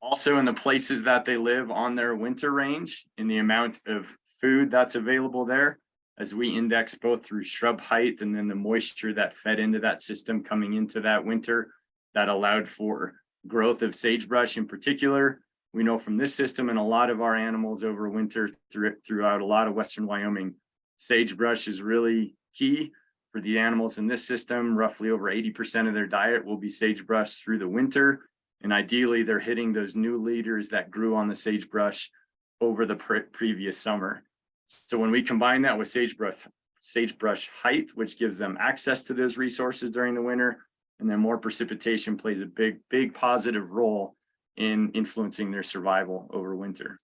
Speaker 7: Also in the places that they live on their winter range, in the amount of food that's available there, as we index both through shrub height and then the moisture that fed into that system coming into that winter, that allowed for growth of sagebrush in particular. We know from this system and a lot of our animals over winter throughout a lot of Western Wyoming, sagebrush is really key for the animals in this system. Roughly over 80% of their diet will be sagebrush through the winter. And ideally, they're hitting those new leaders that grew on the sagebrush over the previous summer. So when we combine that with sagebrush height, which gives them access to those resources during the winter, And then more precipitation plays a big positive role in influencing their survival over winter.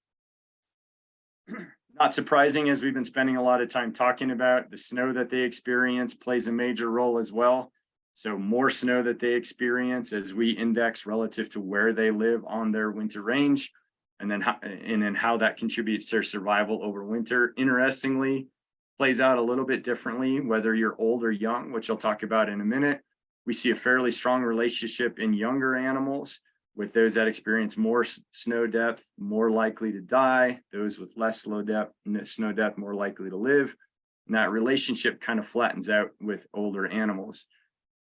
Speaker 7: Not surprising, as we've been spending a lot of time talking about, the snow that they experience plays a major role as well. So more snow that they experience as we index relative to where they live on their winter range, and then how that contributes to their survival over winter. Interestingly, plays out a little bit differently, whether you're old or young, which I'll talk about in a minute. We see a fairly strong relationship in younger animals, with those that experience more snow depth, more likely to die, those with less snow depth, more likely to live. And that relationship kind of flattens out with older animals.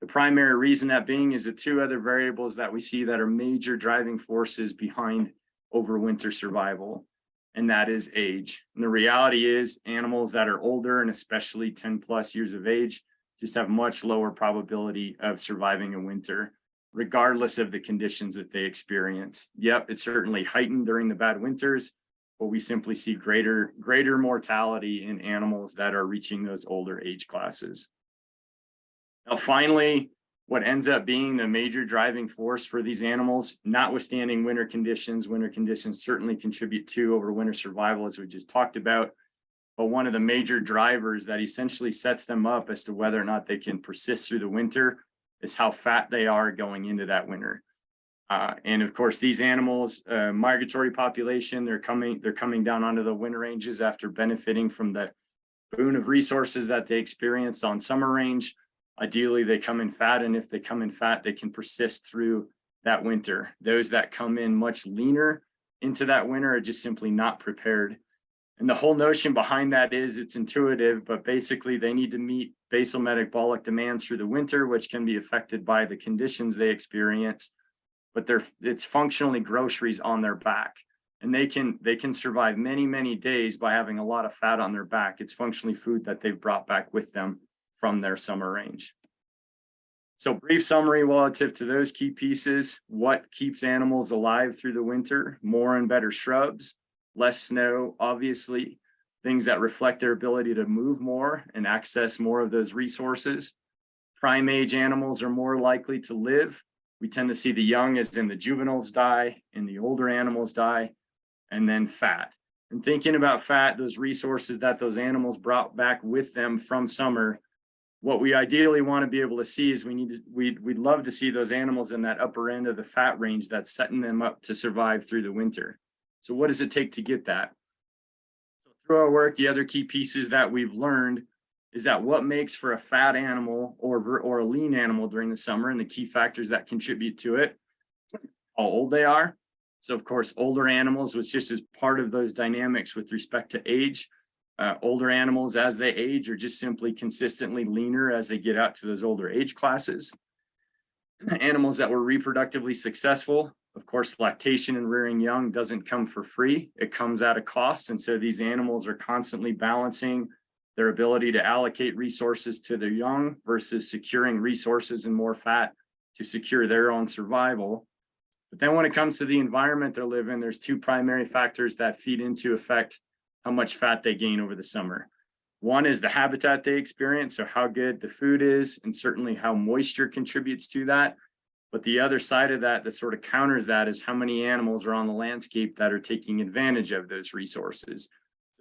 Speaker 7: The primary reason that being is the two other variables that we see that are major driving forces behind overwinter survival, and that is age. And the reality is animals that are older, and especially 10 plus years of age, just have much lower probability of surviving a winter, regardless of the conditions that they experience. Yep, it's certainly heightened during the bad winters, but we simply see greater mortality in animals that are reaching those older age classes. Now, finally, what ends up being the major driving force for these animals, notwithstanding winter conditions certainly contribute to overwinter survival, as we just talked about. But one of the major drivers that essentially sets them up as to whether or not they can persist through the winter is how fat they are going into that winter. And of course, these animals, migratory population, they're coming down onto the winter ranges after benefiting from the boon of resources that they experienced on summer range. Ideally, they come in fat, and if they come in fat, they can persist through that winter. Those that come in much leaner into that winter are just simply not prepared. And the whole notion behind that is, it's intuitive, but basically they need to meet basal metabolic demands through the winter, which can be affected by the conditions they experience. But it's functionally groceries on their back, and they can survive many days by having a lot of fat on their back. It's functionally food that they've brought back with them from their summer range. So brief summary relative to those key pieces: what keeps animals alive through the winter? More and better shrubs, less snow, obviously, things that reflect their ability to move more and access more of those resources. Prime age animals are more likely to live. We tend to see the young, as in the juveniles, die, and the older animals die. And then fat. And thinking about fat, those resources that those animals brought back with them from summer, what we ideally want to be able to see is we'd love to see those animals in that upper end of the fat range that's setting them up to survive through the winter. So what does it take to get that? So through our work, the other key pieces that we've learned is that what makes for a fat animal or a lean animal during the summer, and the key factors that contribute to it, how old they are. So of course, older animals, was just as part of those dynamics with respect to age. Older animals, as they age, are just simply consistently leaner as they get out to those older age classes. Animals that were reproductively successful, of course, lactation and rearing young doesn't come for free. It comes at a cost. And so these animals are constantly balancing their ability to allocate resources to their young versus securing resources and more fat to secure their own survival. But then when it comes to the environment they live in, there's two primary factors that feed into affect how much fat they gain over the summer. One is the habitat they experience, so how good the food is, and certainly how moisture contributes to that. But the other side of that sort of counters that is how many animals are on the landscape that are taking advantage of those resources.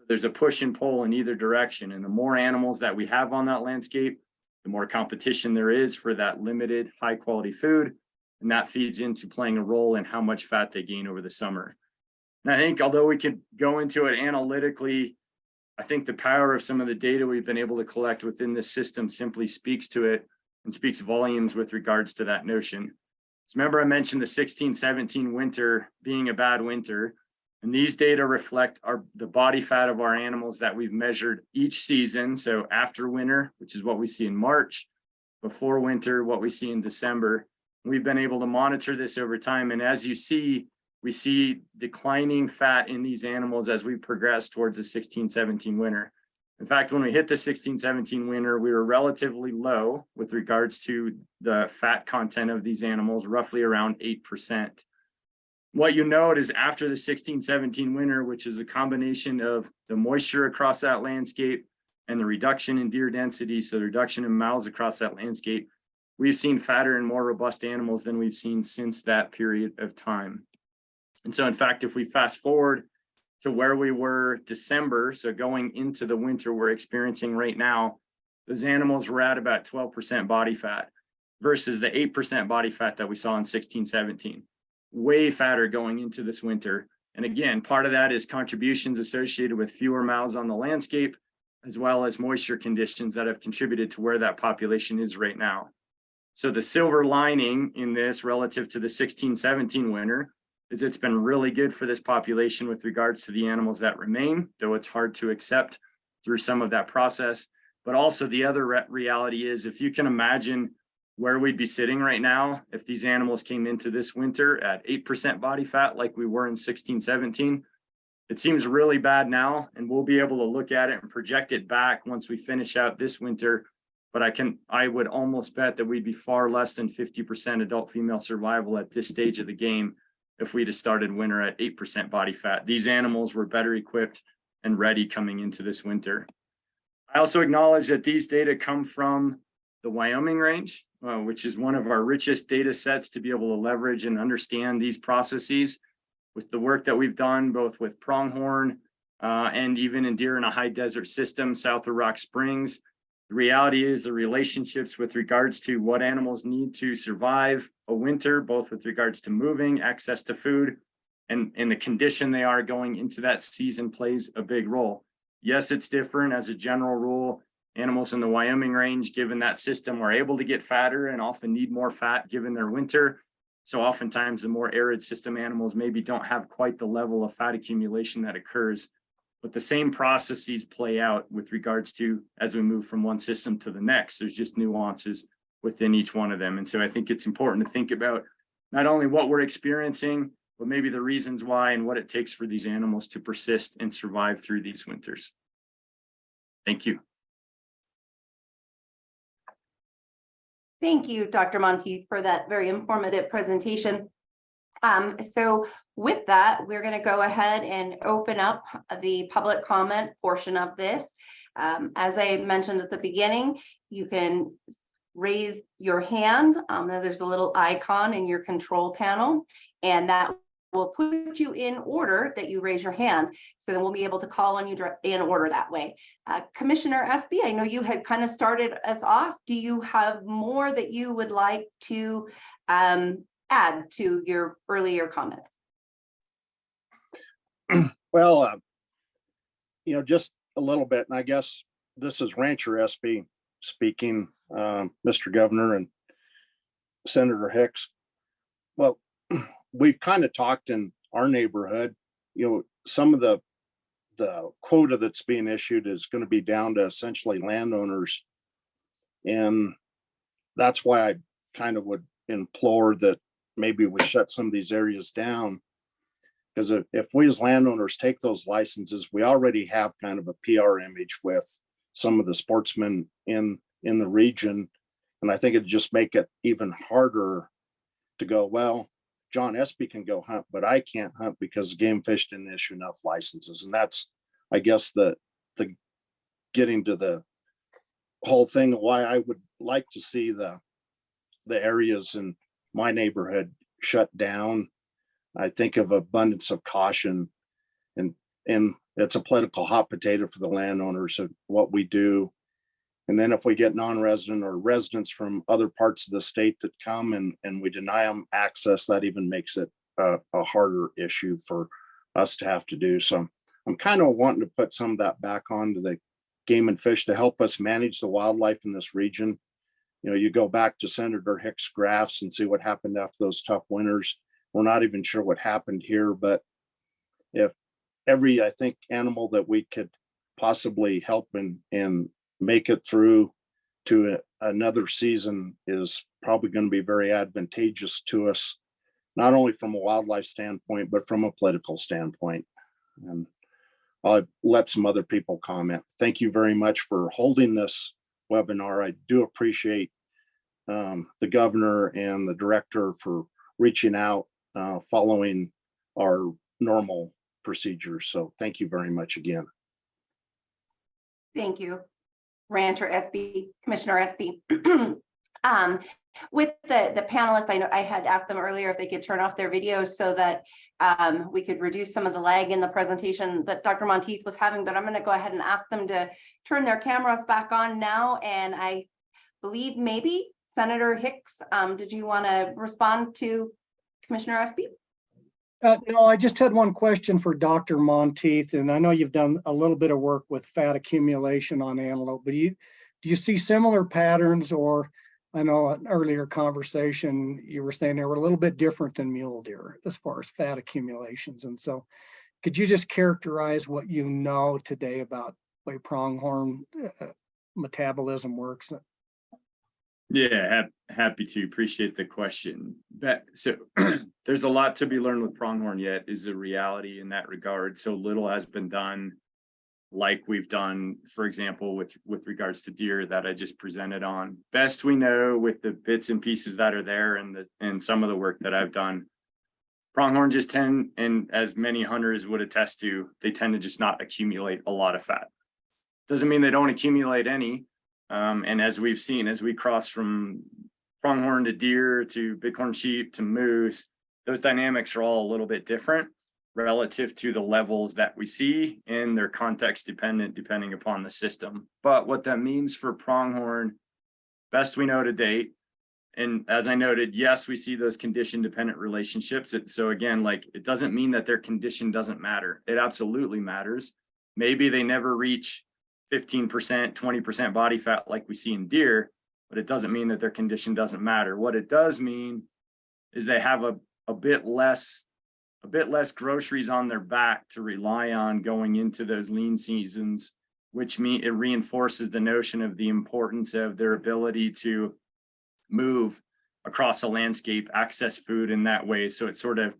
Speaker 7: There's a push and pull in either direction, and the more animals that we have on that landscape, the more competition there is for that limited high quality food, and that feeds into playing a role in how much fat they gain over the summer. And I think, although we could go into it analytically, I think the power of some of the data we've been able to collect within this system simply speaks to it and speaks volumes with regards to that notion. So remember, I mentioned the 16-17 winter being a bad winter, and these data reflect the body fat of our animals that we've measured each season. So after winter, which is what we see in March, before winter, what we see in December. We've been able to monitor this over time, and as you see, we see declining fat in these animals as we progress towards the 16-17 winter. In fact, when we hit the 16-17 winter, we were relatively low with regards to the fat content of these animals, roughly around 8%. What you note is after the 16-17 winter, which is a combination of the moisture across that landscape and the reduction in deer density, so the reduction in mouths across that landscape, we've seen fatter and more robust animals than we've seen since that period of time. And so in fact, if we fast forward to where we were December, so going into the winter we're experiencing right now, those animals were at about 12% body fat versus the 8% body fat that we saw in 16-17. Way fatter going into this winter. And again, part of that is contributions associated with fewer mouths on the landscape, as well as moisture conditions that have contributed to where that population is right now. So the silver lining in this relative to the 16-17 winter is it's been really good for this population with regards to the animals that remain, though it's hard to accept through some of that process. But also the other reality is, if you can imagine where we'd be sitting right now, if these animals came into this winter at 8% body fat like we were in 16-17, it seems really bad now, and we'll be able to look at it and project it back once we finish out this winter. But I would almost bet that we'd be far less than 50% adult female survival at this stage of the game if we'd have started winter at 8% body fat. These animals were better equipped and ready coming into this winter. I also acknowledge that these data come from the Wyoming range, which is one of our richest data sets to be able to leverage and understand these processes. With the work that we've done, both with pronghorn and even in deer in a high desert system south of Rock Springs, the reality is the relationships with regards to what animals need to survive a winter, both with regards to moving, access to food, and the condition they are going into that season plays a big role. Yes, it's different. As a general rule, animals in the Wyoming range, given that system, are able to get fatter and often need more fat given their winter. So oftentimes the more arid system animals maybe don't have quite the level of fat accumulation that occurs, but the same processes play out with regards to as we move from one system to the next. There's just nuances within each one of them. And so I think it's important to think about not only what we're experiencing, but maybe the reasons why and what it takes for these animals to persist and survive through these winters. Thank you.
Speaker 2: Thank you, Dr. Monteith, for that very informative presentation. So with that, we're going to go ahead and open up the public comment portion of this. As I mentioned at the beginning, you can raise your hand. There's a little icon in your control panel, and that will put you in order that you raise your hand. So then we'll be able to call on you in order that way. Commissioner Espy, I know you had kind of started us off. Do you have more that you would like to add to your earlier comments?
Speaker 6: Well, just a little bit, and I guess this is Rancher Espy speaking, Mr. Governor and Senator Hicks. Well, we've kind of talked in our neighborhood, some of the quota that's being issued is going to be down to essentially landowners. And that's why I kind of would implore that maybe we shut some of these areas down. Because if we as landowners take those licenses, we already have kind of a PR image with some of the sportsmen in the region. And I think it'd just make it even harder to go, well, John Espy can go hunt, but I can't hunt because Game Fish didn't issue enough licenses. And that's, I guess, the getting to the whole thing, why I would like to see the areas in my neighborhood shut down. I think of abundance of caution, and it's a political hot potato for the landowners of what we do. And then if we get non-resident or residents from other parts of the state that come and we deny them access, that even makes it a harder issue for us to have to do. So I'm kind of wanting to put some of that back onto the Game and Fish to help us manage the wildlife in this region. You go back to Senator Hicks' graphs and see what happened after those tough winters. We're not even sure what happened here, but if every, I think, animal that we could possibly help and make it through to another season is probably going to be very advantageous to us, not only from a wildlife standpoint, but from a political standpoint. And I'll let some other people comment. Thank you very much for holding this webinar. I do appreciate the governor and the director for reaching out following our normal procedures. So thank you very much again.
Speaker 2: Thank you, Rancher Espy, Commissioner Espy. With the panelists, I know I had asked them earlier if they could turn off their videos so that we could reduce some of the lag in the presentation that Dr. Monteith was having, but I'm going to go ahead and ask them to turn their cameras back on now. And I believe maybe Senator Hicks, did you want to respond to Commissioner Espy?
Speaker 3: No, I just had one question for Dr. Monteith, and I know you've done a little bit of work with fat accumulation on antelope, but do you see similar patterns? Or I know an earlier conversation, you were saying they were a little bit different than mule deer as far as fat accumulations. And so could you just characterize what you know today about the way pronghorn metabolism works?
Speaker 7: Yeah, happy to. Appreciate the question. So there's a lot to be learned with pronghorn yet, is a reality in that regard. So little has been done, like we've done, for example, with regards to deer that I just presented on. Best we know with the bits and pieces that are there and some of the work that I've done, pronghorn just tend, and as many hunters would attest to, they tend to just not accumulate a lot of fat. Doesn't mean they don't accumulate any. And as we've seen, as we cross from pronghorn to deer to bighorn sheep to moose, those dynamics are all a little bit different relative to the levels that we see, and they're context dependent depending upon the system. But what that means for pronghorn, best we know to date, and as I noted, yes, we see those condition dependent relationships. So again, like, it doesn't mean that their condition doesn't matter. It absolutely matters. Maybe they never reach 15%, 20% body fat like we see in deer, but it doesn't mean that their condition doesn't matter. What it does mean is they have a bit less groceries on their back to rely on going into those lean seasons, which means it reinforces the notion of the importance of their ability to move across a landscape, access food in that way. So it sort of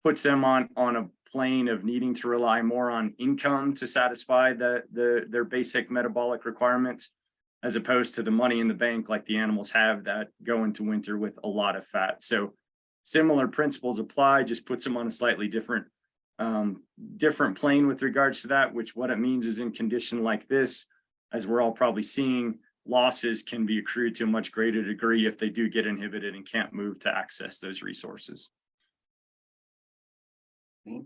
Speaker 7: puts them on a plane of needing to rely more on income to satisfy their basic metabolic requirements, as opposed to the money in the bank like the animals have that go into winter with a lot of fat. So similar principles apply, just puts them on a slightly different plane with regards to that, which what it means is in condition like this, as we're all probably seeing, losses can be accrued to a much greater degree if they do get inhibited and can't move to access those resources.
Speaker 2: Great.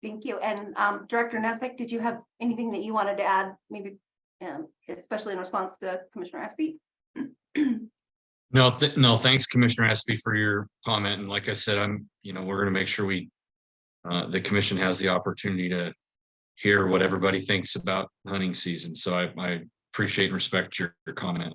Speaker 2: Thank you. And Director Nesbitt, did you have anything that you wanted to add, maybe especially in response to Commissioner Espy?
Speaker 4: No, thanks, Commissioner Espy, for your comment. And like I said, we're going to make sure the commission has the opportunity to hear what everybody thinks about hunting season. So I appreciate and respect your comment.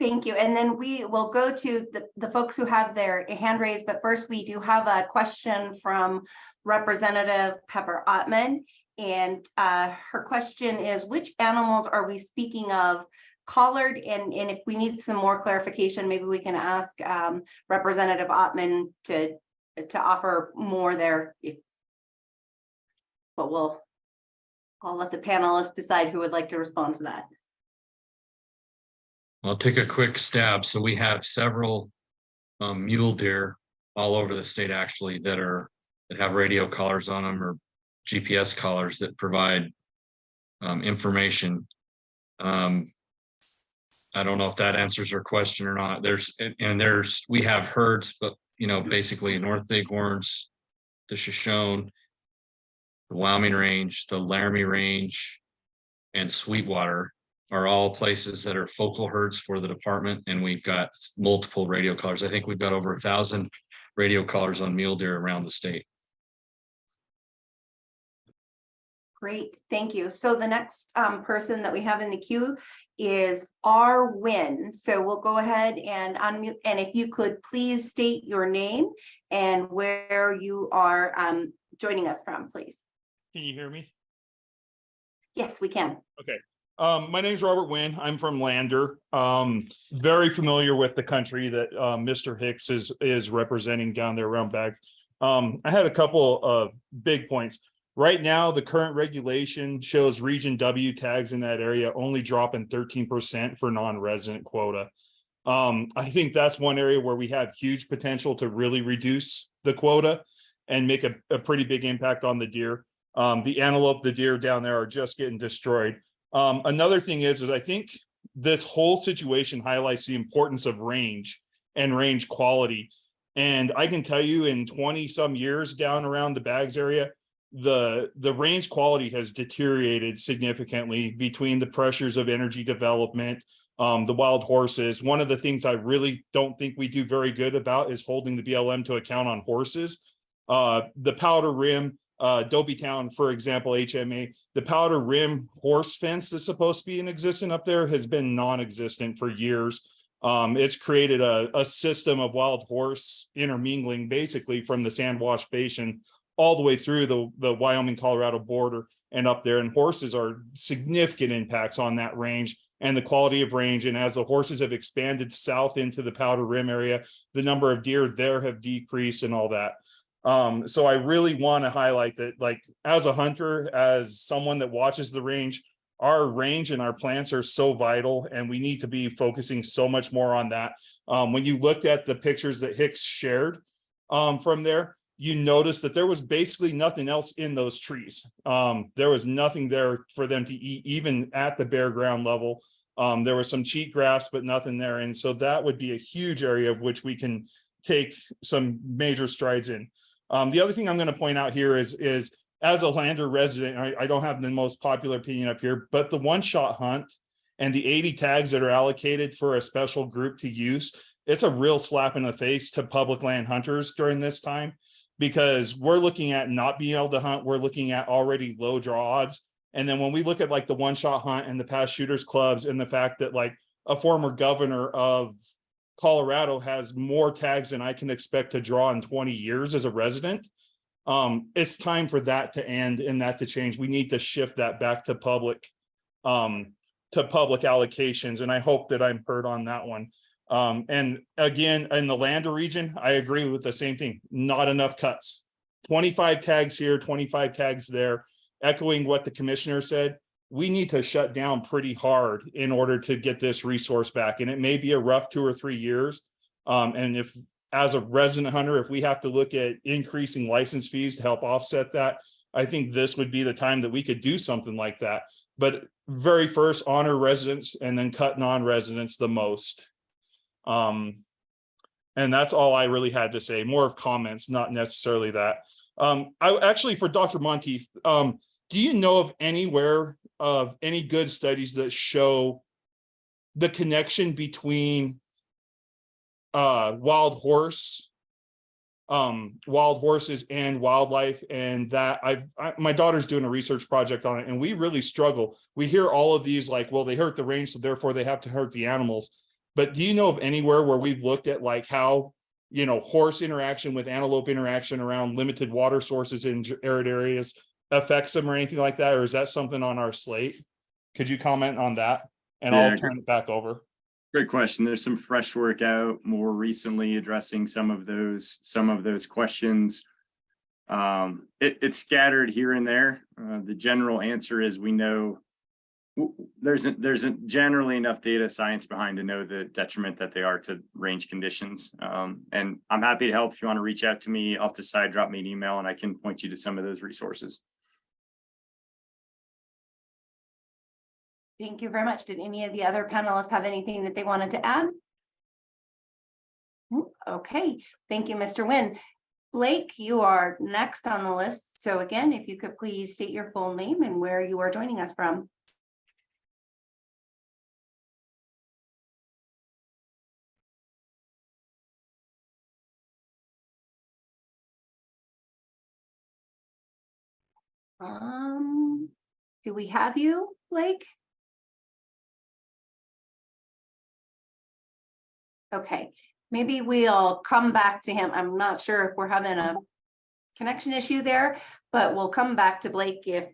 Speaker 2: Thank you. And then we will go to the folks who have their hand raised, but first we do have a question from Representative Pepper Ottman. And her question is, which animals are we speaking of, collared? And if we need some more clarification, maybe we can ask Representative Ottman to offer more there. But I'll let the panelists decide who would like to respond to that.
Speaker 4: I'll take a quick stab. So we have several mule deer all over the state, actually, that have radio collars on them, or GPS collars that provide information. I don't know if that answers your question or not. We have herds, but basically North Bighorns, the Shoshone, the Wyoming Range, the Laramie Range, and Sweetwater are all places that are focal herds for the department, and we've got multiple radio collars. I think we've got over 1,000 radio collars on mule deer around the state.
Speaker 2: Great, thank you. So the next person that we have in the queue is R. Wynn. So we'll go ahead and unmute, and if you could please state your name and where you are joining us from, please.
Speaker 8: Can you hear me?
Speaker 2: Yes, we can.
Speaker 8: Okay. My name is Robert Wynn. I'm from Lander. Very familiar with the country that Mr. Hicks is representing down there around Bags. I had a couple of big points. Right now, the current regulation shows Region W tags in that area only dropping 13% for non-resident quota. I think that's one area where we have huge potential to really reduce the quota and make a pretty big impact on the deer. The antelope, the deer down there are just getting destroyed. Another thing is I think this whole situation highlights the importance of range and range quality. And I can tell you in 20 some years down around the Bags area, the range quality has deteriorated significantly between the pressures of energy development, the wild horses. One of the things I really don't think we do very good about is holding the BLM to account on horses. The Powder Rim, Town, for example, HMA, the Powder Rim horse fence that's supposed to be in existence up there has been non-existent for years. It's created a system of wild horse intermingling basically from the Sandwash Basin all the way through the Wyoming-Colorado border and up there. And horses are significant impacts on that range and the quality of range. And as the horses have expanded south into the Powder Rim area, the number of deer there have decreased and all that. So I really want to highlight that, like, as a hunter, as someone that watches the range, our range and our plants are so vital, and we need to be focusing so much more on that. When you looked at the pictures that Hicks shared from there, you notice that there was basically nothing else in those trees. There was nothing there for them to eat, even at the bare ground level. There was some cheatgrass, but nothing there. And so that would be a huge area of which we can take some major strides in. The other thing I'm going to point out here is as a Lander resident, I don't have the most popular opinion up here, but the one-shot hunt and the 80 tags that are allocated for a special group to use, it's a real slap in the face to public land hunters during this time, because we're looking at not being able to hunt. We're looking at already low draw odds. And then when we look at like the one-shot hunt and the past shooters clubs and the fact that like a former governor of Colorado has more tags than I can expect to draw in 20 years as a resident, it's time for that to end and that to change. We need to shift that back to public allocations. And I hope that I'm heard on that one. And again, in the Lander region, I agree with the same thing. Not enough cuts. 25 tags here, 25 tags there, echoing what the commissioner said. We need to shut down pretty hard in order to get this resource back. And it may be a rough 2 or 3 years. And if, as a resident hunter, if we have to look at increasing license fees to help offset that, I think this would be the time that we could do something like that. But very first, honor residents and then cut non-residents the most. And that's all I really had to say. More of comments, not necessarily that. I actually, for Dr. Monteith, do you know of anywhere of any good studies that show the connection between wild horses and wildlife? And that my daughter's doing a research project on it, and we really struggle. We hear all of these like, well, they hurt the range, so therefore they have to hurt the animals. But do you know of anywhere where we've looked at like how, you know, horse interaction with antelope interaction around limited water sources in arid areas affects them or anything like that? Or is that something on our slate? Could you comment on that? And
Speaker 7: Yeah,
Speaker 8: I'll turn it back over.
Speaker 7: Great question. There's some fresh work out more recently addressing some of those questions. It's scattered here and there. The general answer is we know there's generally enough data science behind to know the detriment that they are to range conditions. And I'm happy to help. If you want to reach out to me off the side, drop me an email and I can point you to some of those resources.
Speaker 2: Thank you very much. Did any of the other panelists have anything that they wanted to add? Okay, thank you, Mr. Nguyen. Blake, you are next on the list. So again, if you could please state your full name and where you are joining us from. Do we have you, Blake? Okay, maybe we'll come back to him. I'm not sure if we're having a connection issue there, but we'll come back to Blake if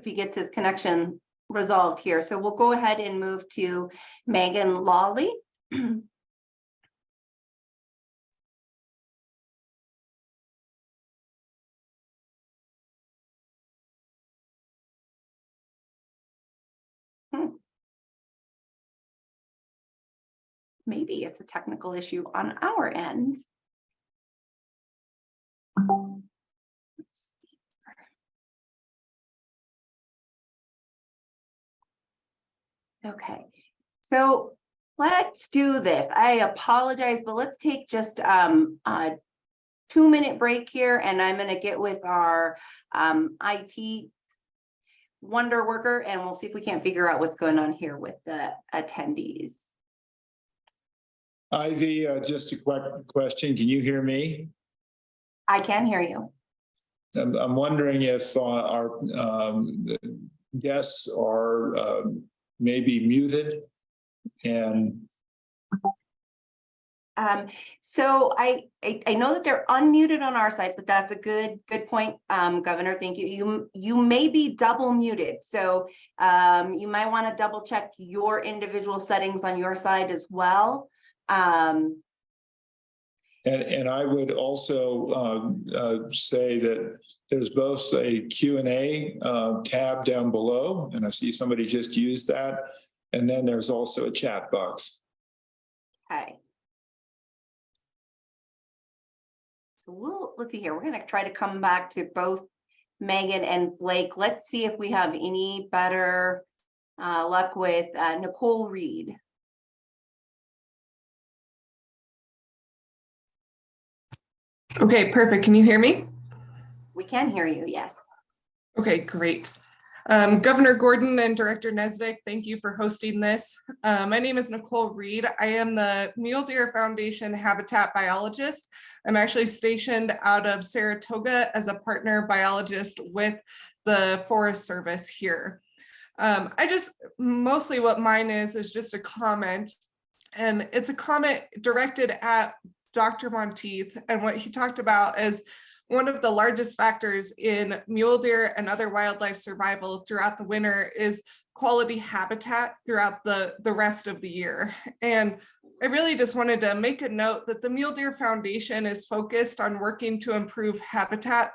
Speaker 2: he gets his connection resolved here. So we'll go ahead and move to Megan Lawley. Maybe it's a technical issue on our end. Okay, so let's do this. I apologize, but let's take just a 2-minute break here, and I'm gonna get with our IT wonder worker, and we'll see if we can't figure out what's going on here with the attendees.
Speaker 1: Ivy, just a question. Can you hear me?
Speaker 2: I can hear you.
Speaker 1: I'm wondering if our guests are maybe muted and
Speaker 2: So I know that they're unmuted on our side, but that's a good point, Governor. Thank you. You may be double muted, so you might want to double check your individual settings on your side as well.
Speaker 1: and I would also say that there's both a Q&A tab down below, and I see somebody just used that, and then there's also a chat box.
Speaker 2: Okay. So let's see here. We're going to try to come back to both Megan and Blake. Let's see if we have any better luck with Nicole Reed.
Speaker 5: Okay, perfect. Can you hear me?
Speaker 2: We can hear you, yes.
Speaker 5: Okay, great. Governor Gordon and Director Nesbitt, thank you for hosting this. My name is Nicole Reed. I am the Mule Deer Foundation habitat biologist. I'm actually stationed out of Saratoga as a partner biologist with the Forest Service here. Mostly what mine is just a comment, and it's a comment directed at Dr. Monteith, and what he talked about is one of the largest factors in mule deer and other wildlife survival throughout the winter is quality habitat throughout the rest of the year. And I really just wanted to make a note that the Mule Deer Foundation is focused on working to improve habitat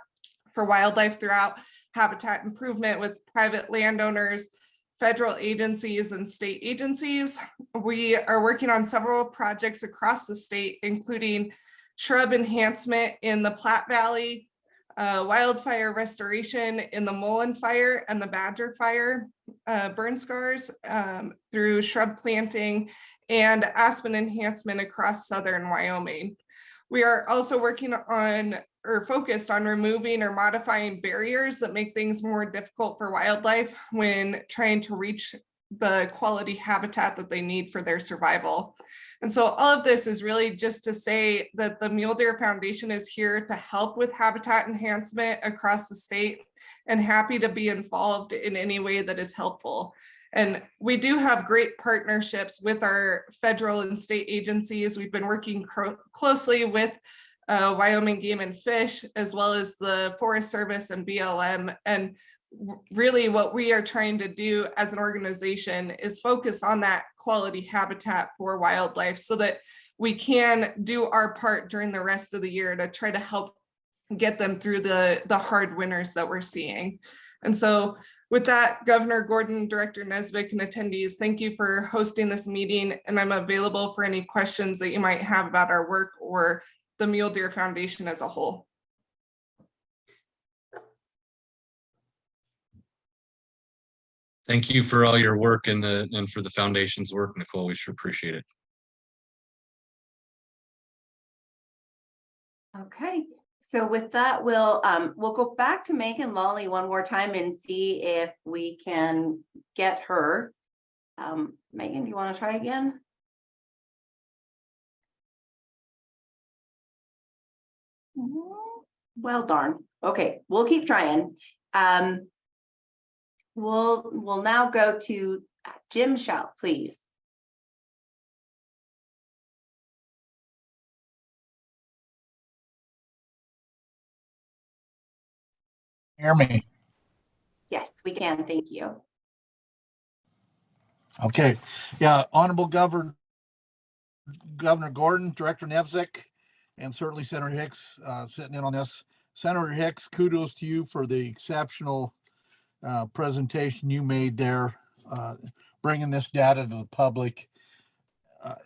Speaker 5: for wildlife throughout habitat improvement with private landowners, federal agencies, and state agencies. We are working on several projects across the state, including shrub enhancement in the Platte Valley, wildfire restoration in the Mullen Fire and the Badger Fire burn scars through shrub planting, and aspen enhancement across southern Wyoming. We are also working on or focused on removing or modifying barriers that make things more difficult for wildlife when trying to reach the quality habitat that they need for their survival. And so all of this is really just to say that the Mule Deer Foundation is here to help with habitat enhancement across the state, and happy to be involved in any way that is helpful. And we do have great partnerships with our federal and state agencies. We've been working closely with Wyoming Game and Fish, as well as the Forest Service and BLM. And really what we are trying to do as an organization is focus on that quality habitat for wildlife so that we can do our part during the rest of the year to try to help get them through the hard winters that we're seeing. And so with that, Governor Gordon, Director Nesbitt, and attendees, thank you for hosting this meeting, and I'm available for any questions that you might have about our work or the Mule Deer Foundation as a whole.
Speaker 4: Thank you for all your work and for the foundation's work, Nicole. We sure appreciate it.
Speaker 2: Okay, so with that, we'll go back to Megan Lawley one more time and see if we can get her. Megan, do you want to try again? Well, darn. Okay, we'll keep trying. We'll now go to Jim Shout, please.
Speaker 9: Hear me?
Speaker 2: Yes, we can. Thank you.
Speaker 9: Okay. Yeah, Honorable Governor Gordon, Director Nevzik, and certainly Senator Hicks sitting in on this. Senator Hicks, kudos to you for the exceptional presentation you made there, bringing this data to the public,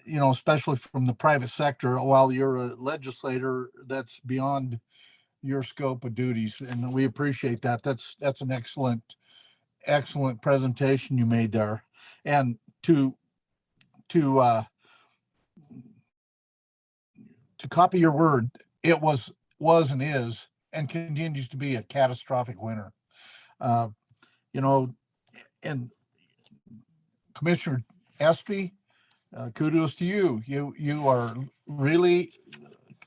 Speaker 9: especially from the private sector. While you're a legislator, that's beyond your scope of duties, and we appreciate that. That's an excellent presentation you made there. And to copy your word, it was and is and continues to be a catastrophic winter. You know, and Commissioner Espy, kudos to you. You are really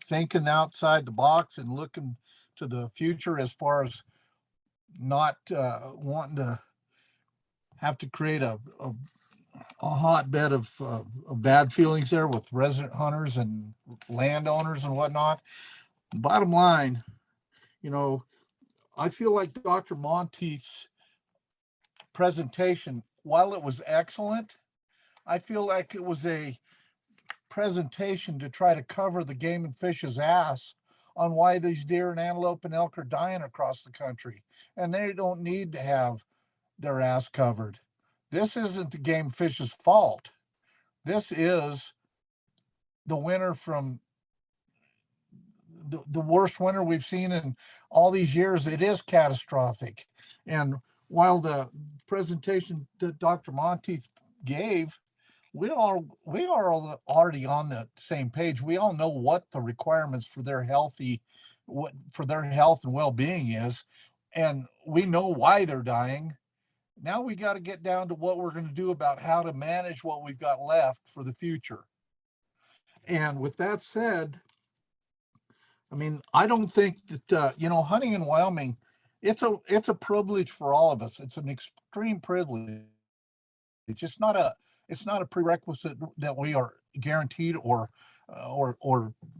Speaker 9: thinking outside the box and looking to the future as far as not wanting to have to create a hotbed of bad feelings there with resident hunters and landowners and whatnot. Bottom line, you know, I feel like Dr. Monteith's presentation, while it was excellent, I feel like it was a presentation to try to cover the game and fish's ass on why these deer and antelope and elk are dying across the country. And they don't need to have their ass covered. This isn't the game and fish's fault. This is the winter from the worst winter we've seen in all these years. It is catastrophic. And while the presentation that Dr. Monteith gave, we are already on the same page. We all know what the requirements for their health and well-being is, and we know why they're dying. Now we got to get down to what we're going to do about how to manage what we've got left for the future. And with that said, I mean, I don't think that hunting in Wyoming, it's a privilege for all of us. It's an extreme privilege. It's not a prerequisite that we are guaranteed or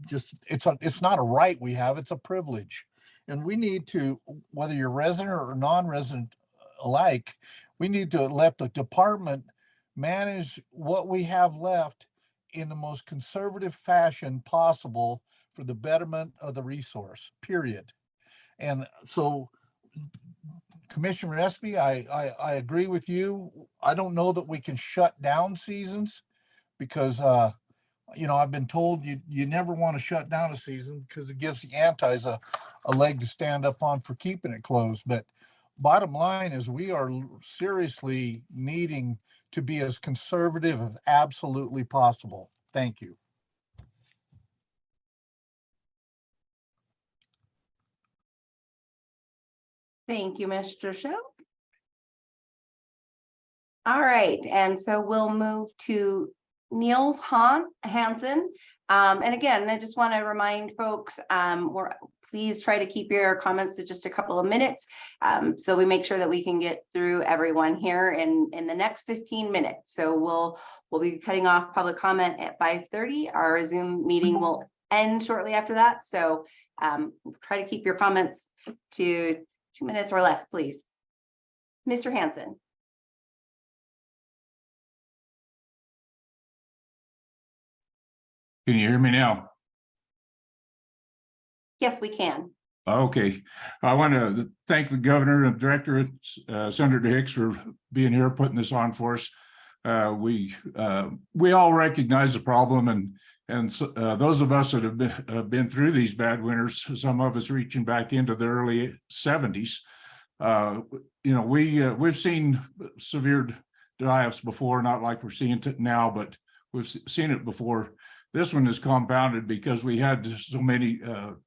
Speaker 9: just it's not a right we have. It's a privilege, and we need to, whether you're resident or non-resident alike, we need to let the department manage what we have left in the most conservative fashion possible for the betterment of the resource, period. And so, Commissioner Espy, I agree with you. I don't know that we can shut down seasons because, I've been told you never want to shut down a season because it gives the antis a leg to stand up on for keeping it closed. But bottom line is we are seriously needing to be as conservative as absolutely possible. Thank you.
Speaker 2: Thank you, Mr. Show. All right, and so we'll move to Niels Hansen. And again, I just want to remind folks, please try to keep your comments to just a couple of minutes, so we make sure that we can get through everyone here in the next 15 minutes. So we'll be cutting off public comment at 5:30. Our Zoom meeting will end shortly after that. So try to keep your comments to 2 minutes or less, please. Mr. Hansen.
Speaker 10: Can you hear me now?
Speaker 2: Yes, we can.
Speaker 10: Okay. I want to thank the governor and director, Senator Hicks, for being here, putting this on for us. We all recognize the problem, and those of us that have been through these bad winters, some of us reaching back into the early 70s, we've seen severe die-offs before, not like we're seeing it now, but we've seen it before. This one is compounded because we had so many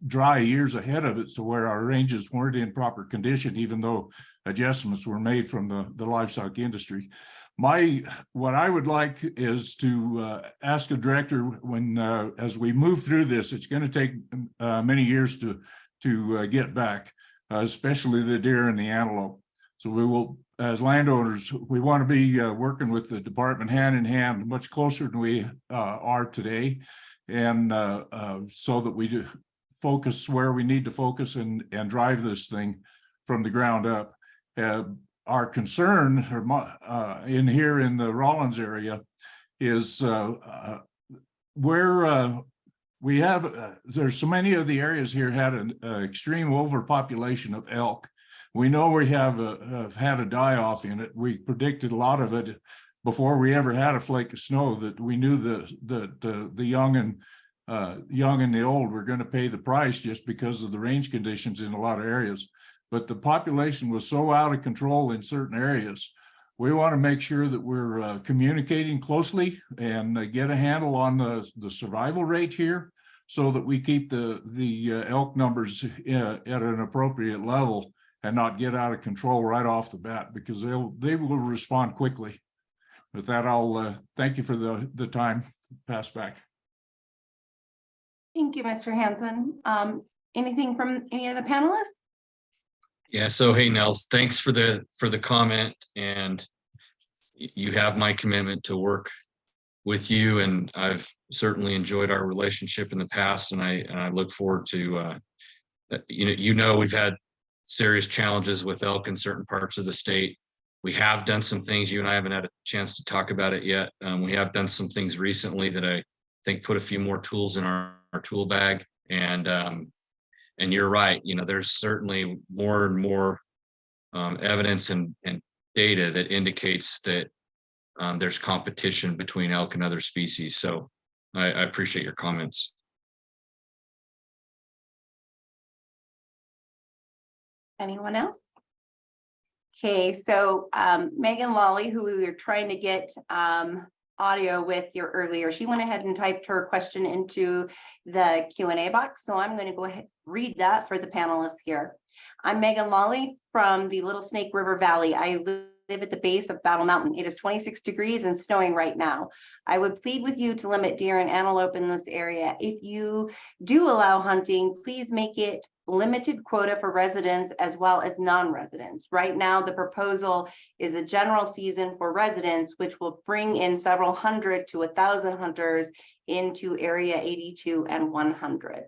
Speaker 10: dry years ahead of it to where our ranges weren't in proper condition, even though adjustments were made from the livestock industry. What I would like is to ask the director, when as we move through this, it's going to take many years to get back, especially the deer and the antelope. So we will, as landowners, we want to be working with the department hand in hand, much closer than we are today, and so that we do focus where we need to focus and drive this thing from the ground up. Our concern in here in the Rawlins area is where we have, there's so many of the areas here had an extreme overpopulation of elk. We know we have had a die-off in it. We predicted a lot of it before we ever had a flake of snow, that we knew the young and the old were going to pay the price just because of the range conditions in a lot of areas. But the population was so out of control in certain areas we want to make sure that we're communicating closely and get a handle on the survival rate here so that we keep the elk numbers at an appropriate level and not get out of control right off the bat, because they will respond quickly. With that, I'll thank you for the time. Pass back.
Speaker 2: Thank you, Mr. Hansen. Anything from any of the panelists?
Speaker 4: Yeah, so hey, Nels, thanks for the comment, and you have my commitment to work with you, and I've certainly enjoyed our relationship in the past, and I look forward to we've had serious challenges with elk in certain parts of the state. We have done some things, you and I haven't had a chance to talk about it yet. We have done some things recently that I think put a few more tools in our tool bag, and you're right, there's certainly more and more evidence and data that indicates that there's competition between elk and other species. So I appreciate your comments.
Speaker 2: Anyone else? Okay, so Megan Lawley, who we were trying to get audio with here earlier, she went ahead and typed her question into the Q&A box. So I'm going to go ahead and read that for the panelists here. I'm Megan Lawley from the Little Snake River Valley. I live at the base of Battle Mountain. It is 26 degrees and snowing right now. I would plead with you to limit deer and antelope in this area. If you do allow hunting, please make it limited quota for residents as well as non-residents. Right now, the proposal is a general season for residents, which will bring in several hundred to 1,000 hunters into area 82 and 100.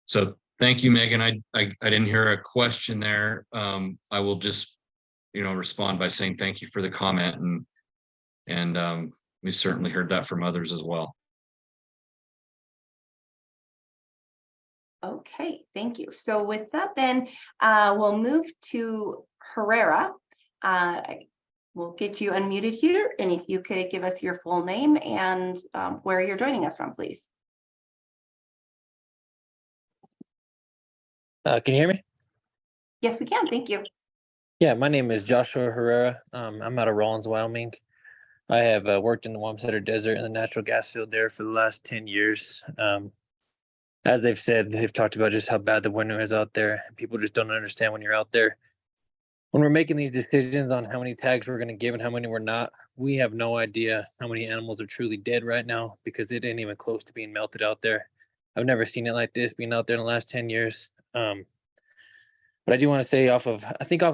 Speaker 4: So thank you, Megan. I didn't hear a question there. I will just, respond by saying thank you for the comment, and we certainly heard that from others as well.
Speaker 2: Okay, thank you. So with that, then we'll move to Herrera. We'll get you unmuted here, and if you could give us your full name and where you're joining us from, please.
Speaker 11: Can you hear me?
Speaker 2: Yes, we can. Thank you.
Speaker 11: Yeah, my name is Joshua Herrera. I'm out of Rawlins, Wyoming. I have worked in the Wamsutter Desert in the natural gas field there for the last 10 years. As they've said, they've talked about just how bad the winter is out there. People just don't understand when you're out there. When we're making these decisions on how many tags we're going to give and how many we're not, we have no idea how many animals are truly dead right now because it ain't even close to being melted out there. I've never seen it like this being out there in the last 10 years. But I do want to say off of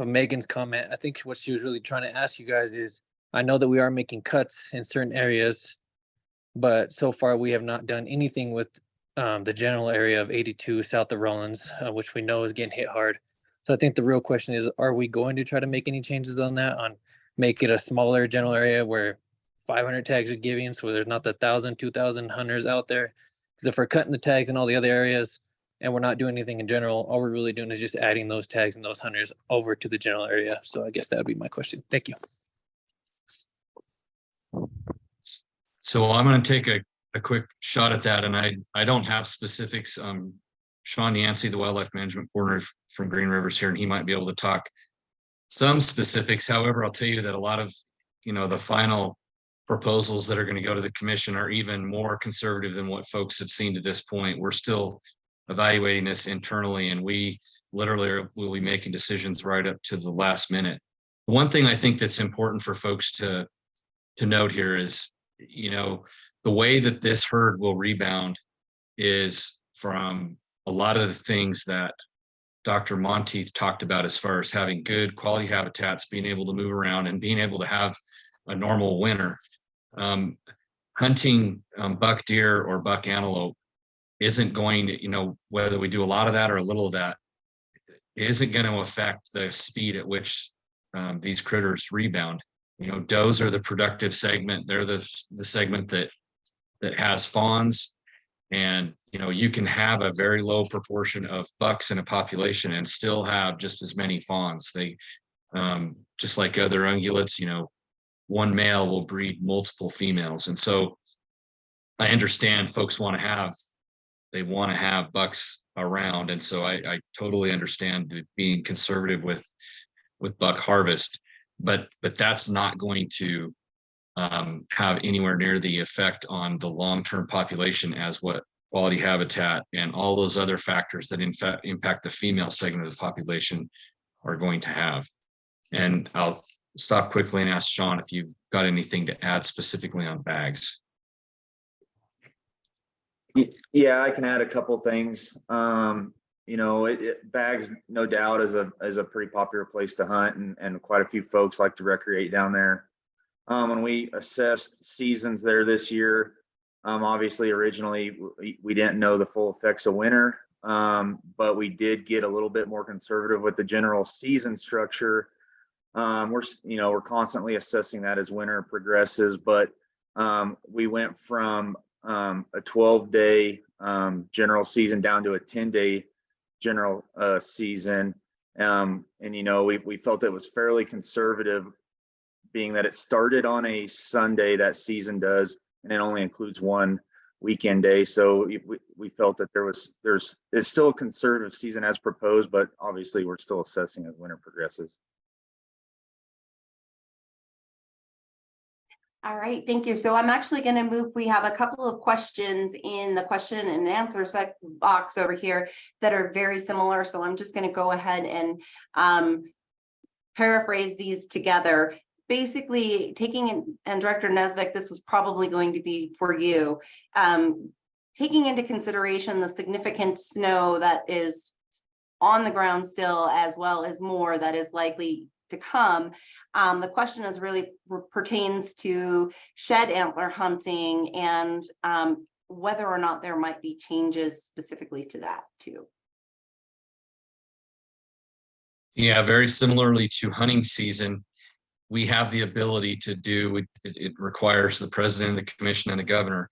Speaker 11: Megan's comment, I think what she was really trying to ask you guys is, I know that we are making cuts in certain areas, but so far we have not done anything with the general area of 82 south of Rawlins, which we know is getting hit hard. So I think the real question is, are we going to try to make any changes on that, on make it a smaller general area where 500 tags are giving, so there's not the 1,000, 2,000 hunters out there? Because if we're cutting the tags in all the other areas and we're not doing anything in general, all we're really doing is just adding those tags and those hunters over to the general area. So I guess that would be my question. Thank you.
Speaker 4: So I'm going to take a quick shot at that, and I don't have specifics. Sean Yancey, the wildlife management coordinator from Green Rivers here, and he might be able to talk some specifics. However, I'll tell you that a lot of the final proposals that are going to go to the commission are even more conservative than what folks have seen to this point. We're still evaluating this internally, and we literally will be making decisions right up to the last minute. The one thing I think that's important for folks to note here is, the way that this herd will rebound is from a lot of the things that Dr. Monteith talked about, as far as having good quality habitats, being able to move around, and being able to have a normal winter. Hunting buck deer or buck antelope isn't going to, whether we do a lot of that or a little of that, isn't going to affect the speed at which these critters rebound. Does are the productive segment. They're the segment that has fawns, and you can have a very low proportion of bucks in a population and still have just as many fawns. They just like other ungulates, one male will breed multiple females. And so I understand folks want to have bucks around. And so I totally understand being conservative with buck harvest, but that's not going to have anywhere near the effect on the long-term population as what quality habitat and all those other factors that in fact impact the female segment of the population are going to have. And I'll stop quickly and ask Sean if you've got anything to add specifically on bags.
Speaker 12: Yeah, I can add a couple things. Bags, no doubt, is a pretty popular place to hunt, and quite a few folks like to recreate down there. When we assessed seasons there this year, obviously originally we didn't know the full effects of winter, but we did get a little bit more conservative with the general season structure. We're constantly assessing that as winter progresses, but we went from a 12-day general season down to a 10-day general season. We felt it was fairly conservative, being that it started on a Sunday, that season does, and it only includes one weekend day. So we felt that it's still a conservative season as proposed, but obviously we're still assessing as winter progresses.
Speaker 2: All right, thank you. So I'm actually going to move. We have a couple of questions in the question and answer box over here that are very similar. So I'm just going to go ahead and paraphrase these together. Basically, and Director Nesbitt, this is probably going to be for you, taking into consideration the significant snow that is on the ground still, as well as more that is likely to come. The question is really pertains to shed antler hunting and whether or not there might be changes specifically to that too.
Speaker 4: Yeah, very similarly to hunting season, we have the ability to do it requires the president, the commission, and the governor.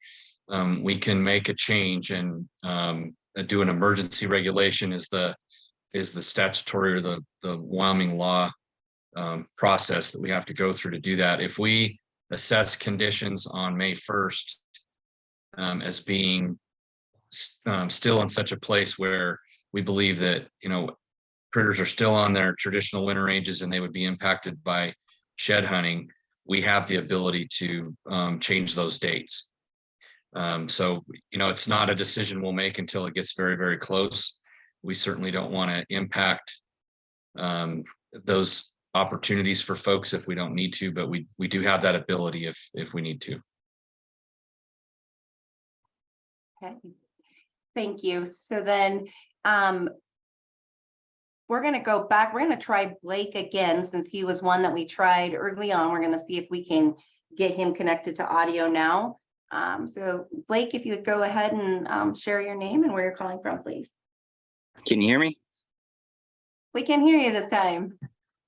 Speaker 4: We can make a change and do an emergency regulation is the statutory or the Wyoming law process that we have to go through to do that. If we assess conditions on May 1st as being still in such a place where we believe that critters are still on their traditional winter ranges and they would be impacted by shed hunting, we have the ability to change those dates. So it's not a decision we'll make until it gets very, very close. We certainly don't want to impact those opportunities for folks if we don't need to, but we do have that ability if we need to.
Speaker 2: Okay, thank you. So then we're going to go back. We're going to try Blake again, since he was one that we tried early on. We're going to see if we can get him connected to audio now. So Blake, if you would go ahead and share your name and where you're calling from, please.
Speaker 13: Can you hear me?
Speaker 2: We can hear you this time.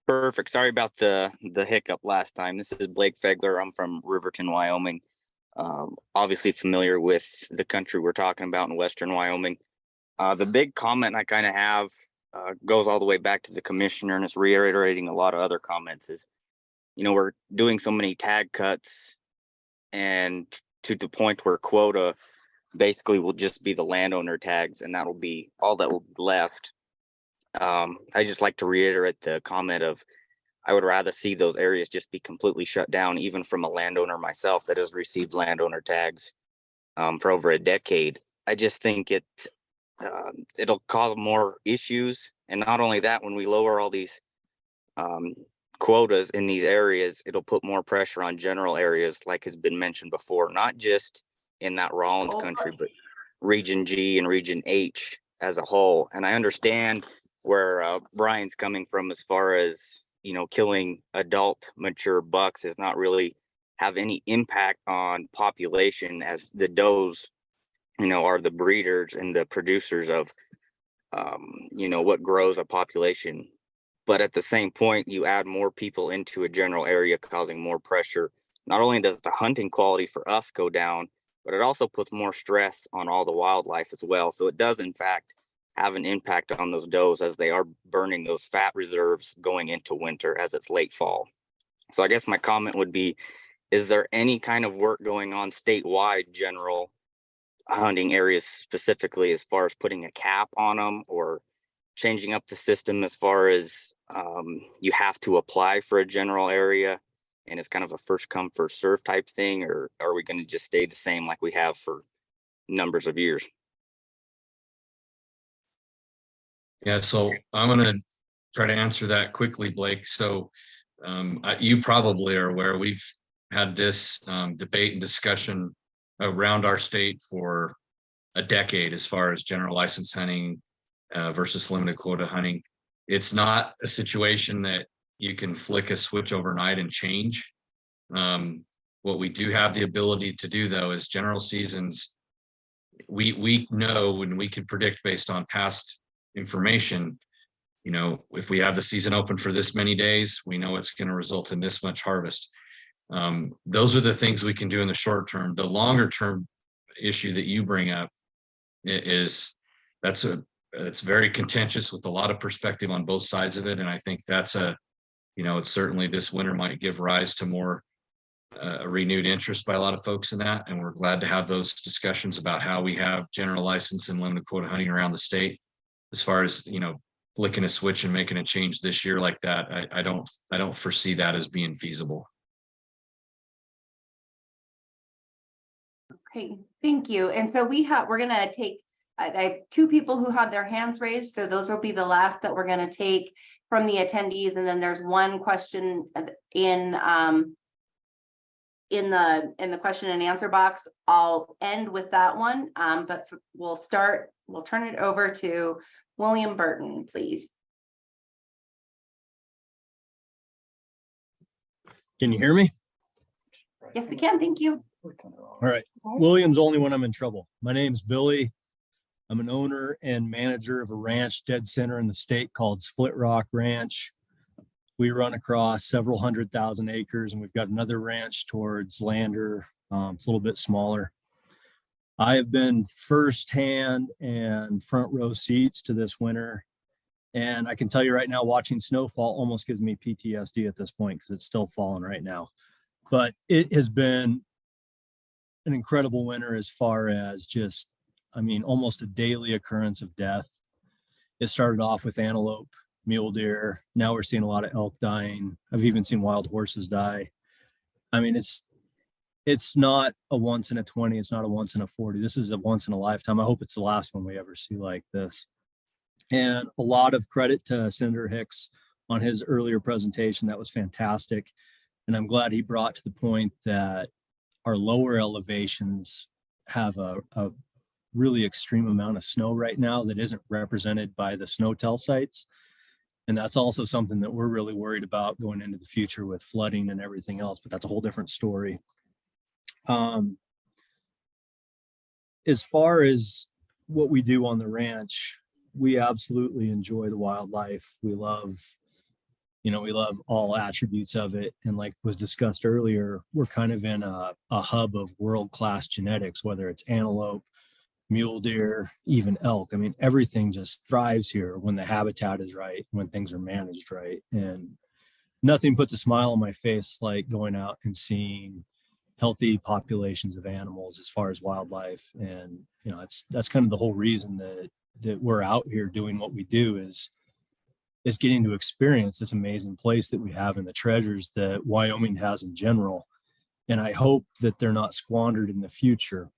Speaker 13: Perfect. Sorry about the hiccup last time. This is Blake Fegler. I'm from Riverton, Wyoming. Obviously familiar with the country we're talking about in Western Wyoming. The big comment I kind of have goes all the way back to the commissioner, and it's reiterating a lot of other comments is, we're doing so many tag cuts and to the point where quota basically will just be the landowner tags, and that'll be all that will be left. I just like to reiterate the comment of I would rather see those areas just be completely shut down, even from a landowner myself that has received landowner tags for over a decade. I just think it'll cause more issues. And not only that, when we lower all these quotas in these areas, it'll put more pressure on general areas, like has been mentioned before, not just in that Rawlins country, but Region G and Region H as a whole. And I understand where Brian's coming from as far as, killing adult mature bucks does not really have any impact on population, as the does, are the breeders and the producers of, what grows a population. But at the same point, you add more people into a general area, causing more pressure. Not only does the hunting quality for us go down, but it also puts more stress on all the wildlife as well. So it does, in fact, have an impact on those does as they are burning those fat reserves going into winter as it's late fall. So I guess my comment would be, is there any kind of work going on statewide, general, hunting areas specifically, as far as putting a cap on them or changing up the system as far as you have to apply for a general area and it's kind of a first come first serve type thing, or are we going to just stay the same like we have for numbers of years?
Speaker 4: Yeah, so I'm going to try to answer that quickly, Blake. So you probably are aware we've had this debate and discussion around our state for a decade as far as general license hunting versus limited quota hunting. It's not a situation that you can flick a switch overnight and change. What we do have the ability to do, though, is general seasons. We know and we can predict based on past information. You know, if we have the season open for this many days, we know it's going to result in this much harvest. Those are the things we can do in the short term. The longer term issue that you bring up is it's very contentious with a lot of perspective on both sides of it. And I think that's it's certainly this winter might give rise to more a renewed interest by a lot of folks in that. And we're glad to have those discussions about how we have general license and limited quota hunting around the state. As far as, flicking a switch and making a change this year like that, I don't foresee that as being feasible.
Speaker 2: Okay, thank you. And so we're gonna take, I have two people who have their hands raised, so those will be the last that we're gonna take from the attendees. And then there's one question in the question and answer box. I'll end with that one, but we'll turn it over to William Burton, please.
Speaker 14: Can you hear me?
Speaker 2: Yes, we can. Thank you.
Speaker 14: All right. William's only when I'm in trouble. My name's Billy. I'm an owner and manager of a ranch dead center in the state called Split Rock Ranch. We run across several 100,000 acres, and we've got another ranch towards Lander. It's a little bit smaller. I have been firsthand and front row seats to this winter. And I can tell you right now, watching snowfall almost gives me PTSD at this point because it's still falling right now. But it has been an incredible winter as far as just, almost a daily occurrence of death. It started off with antelope, mule deer. Now we're seeing a lot of elk dying. I've even seen wild horses die. It's not a once in a 20. It's not a once in a 40. This is a once in a lifetime. I hope it's the last one we ever see like this. And a lot of credit to Senator Hicks on his earlier presentation. That was fantastic. And I'm glad he brought to the point that our lower elevations have a really extreme amount of snow right now that isn't represented by the snow-tell sites. And that's also something that we're really worried about going into the future with flooding and everything else, but that's a whole different story. As far as what we do on the ranch, we absolutely enjoy the wildlife. We love all attributes of it. And like was discussed earlier, we're kind of in a hub of world-class genetics, whether it's antelope, mule deer, even elk. Everything just thrives here when the habitat is right, when things are managed right. And nothing puts a smile on my face like going out and seeing healthy populations of animals as far as wildlife. And, that's kind of the whole reason that we're out here doing what we do is getting to experience this amazing place that we have and the treasures that Wyoming has in general. And I hope that they're not squandered in the future.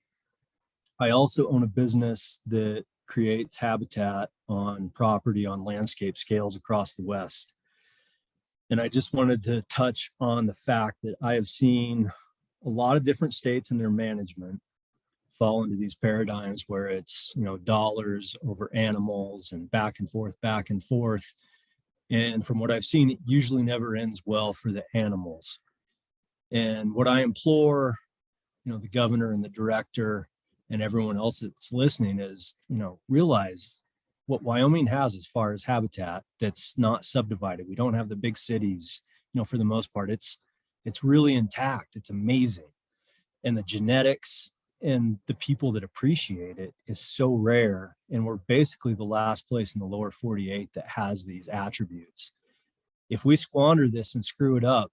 Speaker 14: I also own a business that creates habitat on property on landscape scales across the West. And I just wanted to touch on the fact that I have seen a lot of different states in their management fall into these paradigms where it's, dollars over animals and back and forth. And from what I've seen, it usually never ends well for the animals. And what I implore, the governor and the director and everyone else that's listening is, realize what Wyoming has as far as habitat that's not subdivided. We don't have the big cities, for the most part. It's really intact. It's amazing. And the genetics and the people that appreciate it is so rare. And we're basically the last place in the lower 48 that has these attributes. If we squander this and screw it up,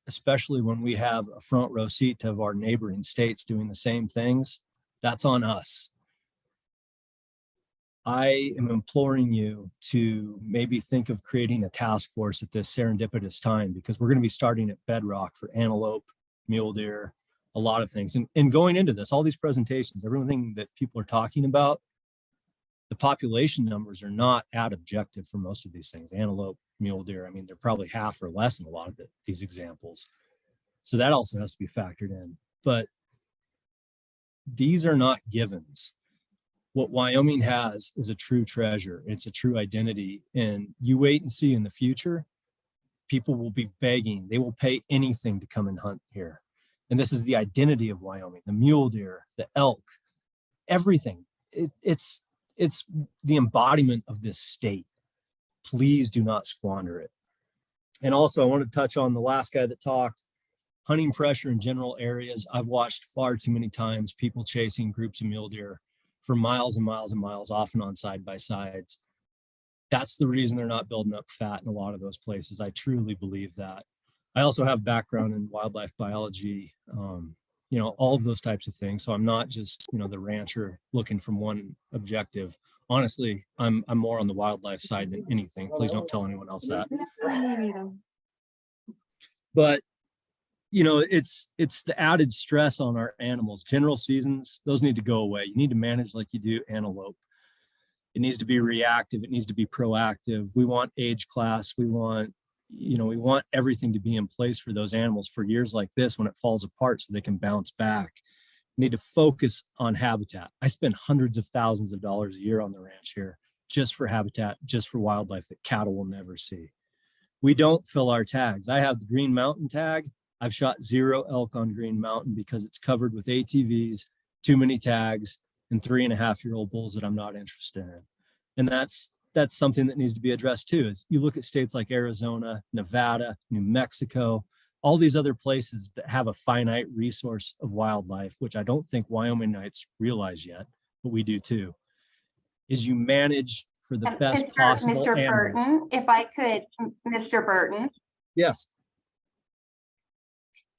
Speaker 14: especially when we have a front row seat to our neighboring states doing the same things, That's on us. I am imploring you to maybe think of creating a task force at this serendipitous time, because we're going to be starting at bedrock for antelope, mule deer, a lot of things. And going into this, all these presentations, everything that people are talking about, the population numbers are not at objective for most of these things. Antelope, mule deer, I mean, they're probably half or less in a lot of these examples. So that also has to be factored in. But these are not givens. What Wyoming has is a true treasure. It's a true identity. And you wait and see in the future, people will be begging. They will pay anything to come and hunt here. And this is the identity of Wyoming, the mule deer, the elk, everything. It's the embodiment of this state. Please do not squander it. And also, I want to touch on the last guy that talked, hunting pressure in general areas. I've watched far too many times people chasing groups of mule deer for miles and miles and miles, often on side by sides. That's the reason they're not building up fat in a lot of those places. I truly believe that. I also have background in wildlife biology, you know, all of those types of things. So I'm not just, you know, the rancher looking from one objective. Honestly, I'm more on the wildlife side than anything. Please don't tell anyone else that. But you know, it's the added stress on our animals. General seasons, those need to go away. You need to manage like you do antelope. It needs to be reactive. It needs to be proactive. We want age class. We want, you know, we want everything to be in place for those animals for years like this when it falls apart so they can bounce back. We need to focus on habitat. I spend hundreds of thousands of dollars a year on the ranch here just for habitat, just for wildlife that cattle will never see. We don't fill our tags. I have the Green Mountain tag. I've shot 0 elk on Green Mountain because it's covered with ATVs, too many tags, and 3.5-year-old bulls that I'm not interested in. And that's something that needs to be addressed too. Is you look at states like Arizona, Nevada, New Mexico, all these other places that have a finite resource of wildlife, which I don't think Wyomingites realize yet, but we do too, is you manage for the best possible
Speaker 2: Mr.
Speaker 14: animals.
Speaker 2: Burton, if I could, Mr. Burton.
Speaker 14: Yes.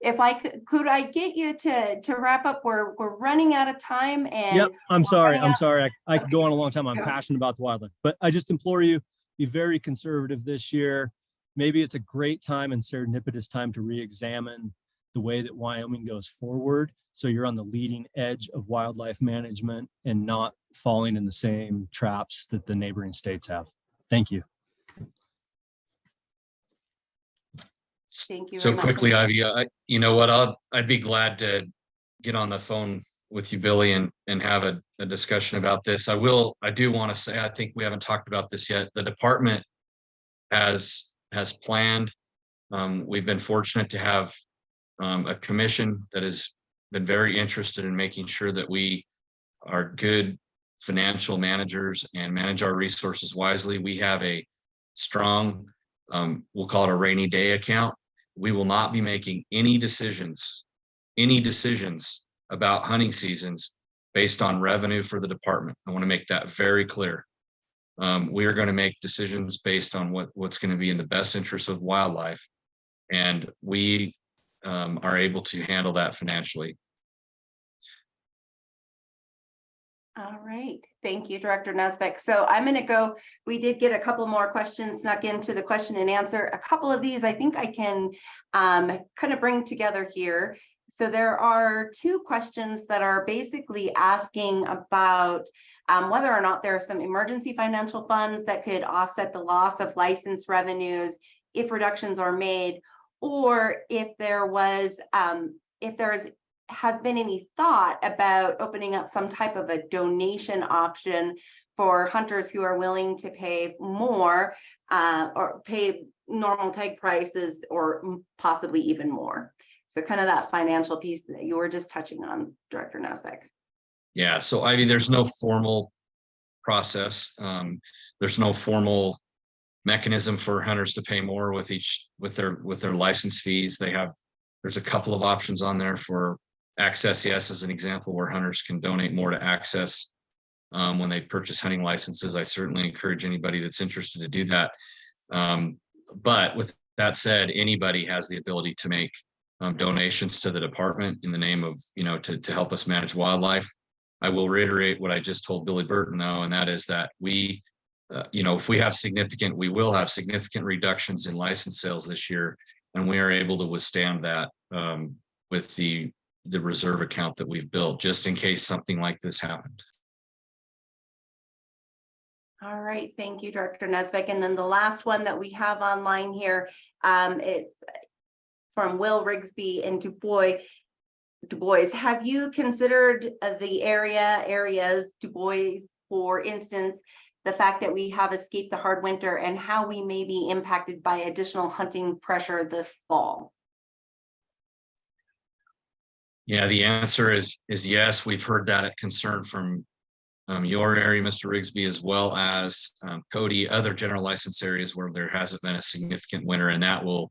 Speaker 2: If I could I get you to wrap up? We're running out of time. And
Speaker 14: yep, I'm sorry. I could
Speaker 2: Okay.
Speaker 14: go on a long time. I'm passionate about the wildlife, but I just implore you, be very conservative this year. Maybe it's a great time and serendipitous time to re-examine the way that Wyoming goes forward. So you're on the leading edge of wildlife management and not falling in the same traps that the neighboring states have. Thank you.
Speaker 2: Thank you.
Speaker 4: So
Speaker 2: very much.
Speaker 4: quickly, Ivy, you know what, I'd be glad to get on the phone with you, Billy, and have a discussion about this. I do want to say, I think we haven't talked about this yet. The department has planned. We've been fortunate to have a commission that has been very interested in making sure that we are good financial managers and manage our resources wisely. We have a strong, we'll call it a rainy day account. We will not be making any decisions about hunting seasons based on revenue for the department. I want to make that very clear. We are going to make decisions based on what's going to be in the best interest of wildlife, and we are able to handle that financially.
Speaker 2: All right. Thank you, Director Nesbeck. So I'm going to go. We did get a couple more questions snuck into the question and answer. A couple of these I think I can kind of bring together here. So there are 2 questions that are basically asking about whether or not there are some emergency financial funds that could offset the loss of license revenues if reductions are made, or if there has been any thought about opening up some type of a donation option for hunters who are willing to pay more or pay normal tag prices or possibly even more. So kind of that financial piece that you were just touching on, Director Nesbeck.
Speaker 4: Yeah, so Ivy, there's no formal process. There's no formal mechanism for hunters to pay more with their license fees. There's a couple of options on there for Access, yes, as an example, where hunters can donate more to Access when they purchase hunting licenses. I certainly encourage anybody that's interested to do that. But with that said, anybody has the ability to make donations to the department in the name of, to help us manage wildlife. I will reiterate what I just told Billy Burton though, and that is that we, if we will have significant reductions in license sales this year, and we are able to withstand that with the reserve account that we've built, just in case something like this happened.
Speaker 2: All right, thank you, Director Nesbitt. And then the last one that we have online here, it's from Will Rigsby in Du Bois. Have you considered the areas, Du Bois, for instance, the fact that we have escaped the hard winter and how we may be impacted by additional hunting pressure this fall?
Speaker 4: Yeah, the answer is yes. We've heard that concern from your area, Mr. Rigsby, as well as Cody, other general license areas where there hasn't been a significant winter, and that will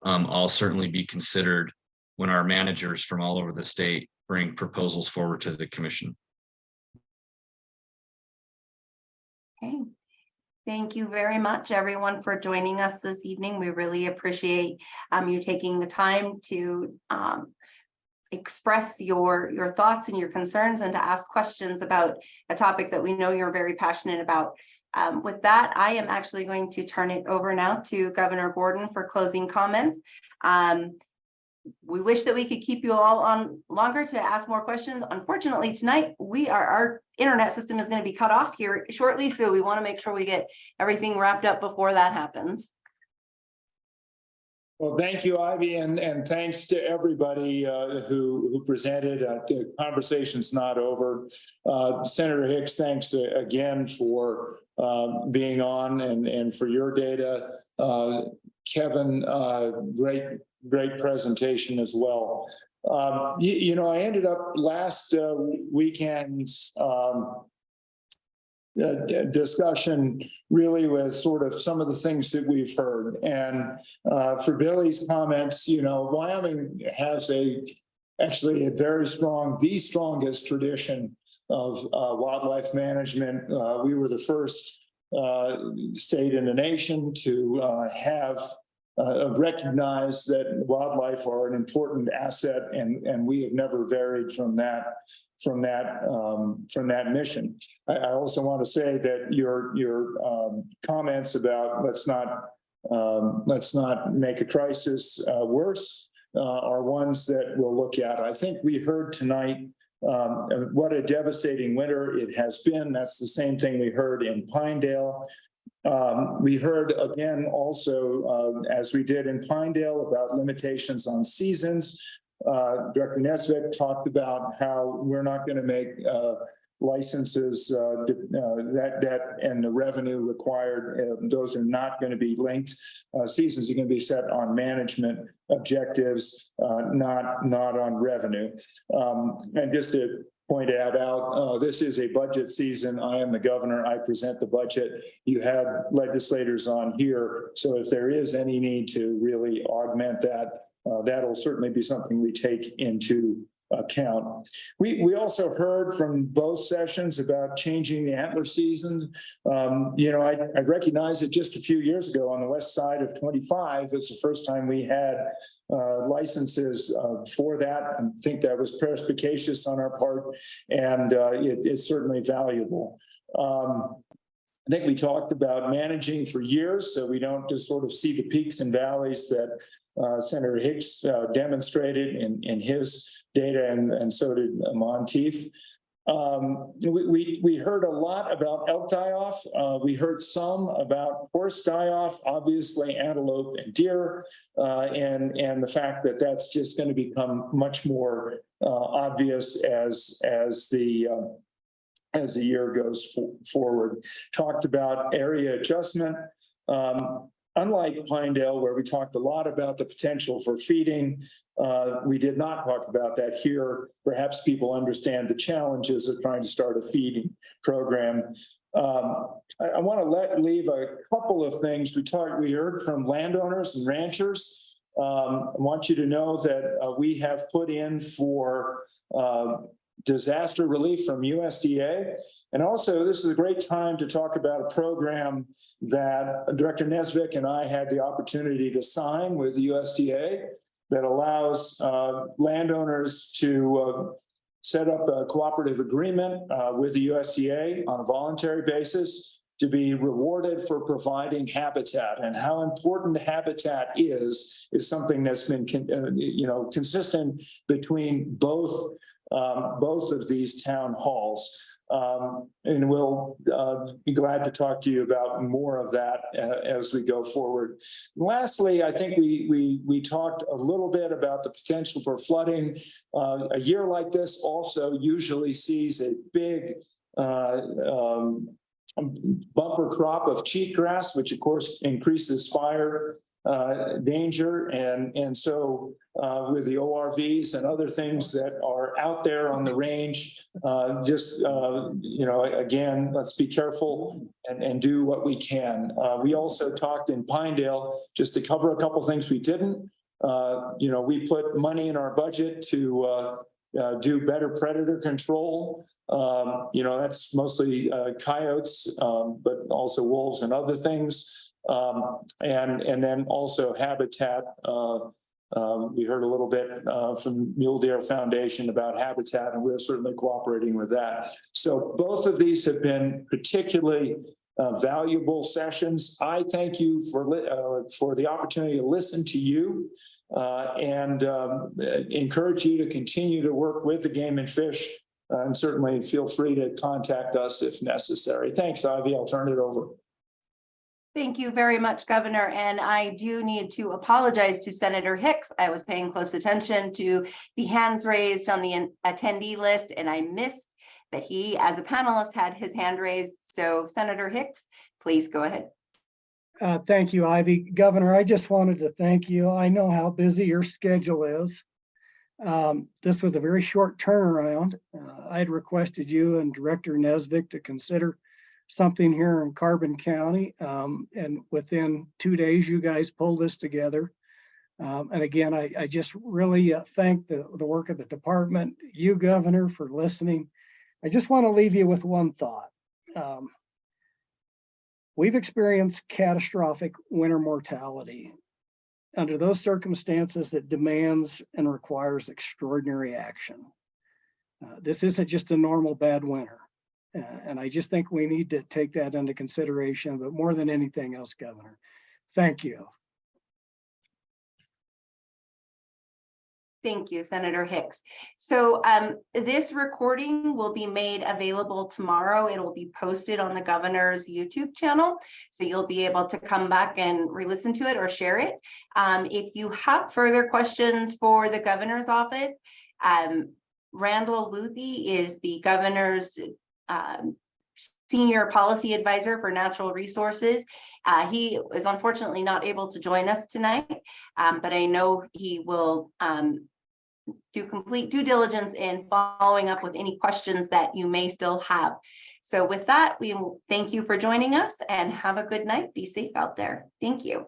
Speaker 4: all certainly be considered when our managers from all over the state bring proposals forward to the commission.
Speaker 2: Okay. Thank you very much, everyone, for joining us this evening. We really appreciate you taking the time to express your thoughts and your concerns and to ask questions about a topic that we know you're very passionate about. With that, I am actually going to turn it over now to Governor Gordon for closing comments. We wish that we could keep you all on longer to ask more questions. Unfortunately, tonight our internet system is going to be cut off here shortly, so we want to make sure we get everything wrapped up before that happens.
Speaker 1: Well, thank you, Ivy, and thanks to everybody who presented. The conversation's not over. Senator Hicks, thanks again for being on and for your data. Kevin, great presentation as well. I ended up last weekend's discussion really with sort of some of the things that we've heard. And for Billy's comments, Wyoming has actually a very strong, the strongest tradition of wildlife management. We were the first state in the nation to have recognize that wildlife are an important asset, and we have never varied from that mission. I also want to say that your comments about let's not make a crisis worse are ones that we'll look at. I think we heard tonight what a devastating winter it has been. That's the same thing we heard in Pinedale. We heard again also, as we did in Pinedale, about limitations on seasons. Director Nesbitt talked about how we're not going to make licenses that and the revenue required, those are not going to be linked. Seasons are going to be set on management objectives, not on revenue. And just to point out, this is a budget season. I am the governor. I present the budget. You have legislators on here. So if there is any need to really augment that, that'll certainly be something we take into account. We also heard from both sessions about changing the antler season. I recognize that just a few years ago on the west side of 25, it's the first time we had licenses for that. I think that was perspicacious on our part, and it's certainly valuable. I think we talked about managing for years so we don't just sort of see the peaks and valleys that Senator Hicks demonstrated in his data, and so did Monteith. We heard a lot about elk die-off. We heard some about horse die-off, obviously antelope and deer, and the fact that that's just going to become much more obvious as the year goes forward. Talked about area adjustment. Unlike Pinedale, where we talked a lot about the potential for feeding, we did not talk about that here. Perhaps people understand the challenges of trying to start a feeding program. I want to leave a couple of things. We heard from landowners and ranchers. I want you to know that we have put in for disaster relief from USDA. And also, this is a great time to talk about a program that Director Nesbitt and I had the opportunity to sign with the USDA that allows landowners to set up a cooperative agreement with the USDA on a voluntary basis to be rewarded for providing habitat. And how important habitat is something that's been consistent between both of these town halls. And we'll be glad to talk to you about more of that as we go forward. Lastly, I think we talked a little bit about the potential for flooding. A year like this also usually sees a big bumper crop of cheatgrass, which of course increases fire danger. And so with the ORVs and other things that are out there on the range, again, let's be careful and do what we can. We also talked in Pinedale, just to cover a couple things we didn't. We put money in our budget to do better predator control. That's mostly coyotes, but also wolves and other things. And then also habitat. We heard a little bit from Mule Deer Foundation about habitat, and we're certainly cooperating with that. So both of these have been particularly valuable sessions. I thank you for the opportunity to listen to you and encourage you to continue to work with the Game and Fish, and certainly feel free to contact us if necessary. Thanks, Ivy. I'll turn it over.
Speaker 2: Thank you very much, Governor. And I do need to apologize to Senator Hicks. I was paying close attention to the hands raised on the attendee list, and I missed that he, as a panelist, had his hand raised. So Senator Hicks, please go ahead.
Speaker 3: Thank you, Ivy. Governor, I just wanted to thank you. I know how busy your schedule is. This was a very short turnaround. I had requested you and Director Nesbitt to consider something here in Carbon County. And within 2 days, you guys pulled this together. And again, I just really thank the work of the department, you, Governor, for listening. I just want to leave you with one thought. We've experienced catastrophic winter mortality. Under those circumstances, it demands and requires extraordinary action. This isn't just a normal bad winter. And I just think we need to take that into consideration, but more than anything else, Governor, thank you.
Speaker 2: Thank you, Senator Hicks. So this recording will be made available tomorrow. It will be posted on the governor's YouTube channel. So you'll be able to come back and re-listen to it or share it. If you have further questions for the governor's office, Randall Luthi is the governor's senior policy advisor for natural resources. He is unfortunately not able to join us tonight, but I know he will do complete due diligence in following up with any questions that you may still have. So with that, we thank you for joining us and have a good night. Be safe out there. Thank you.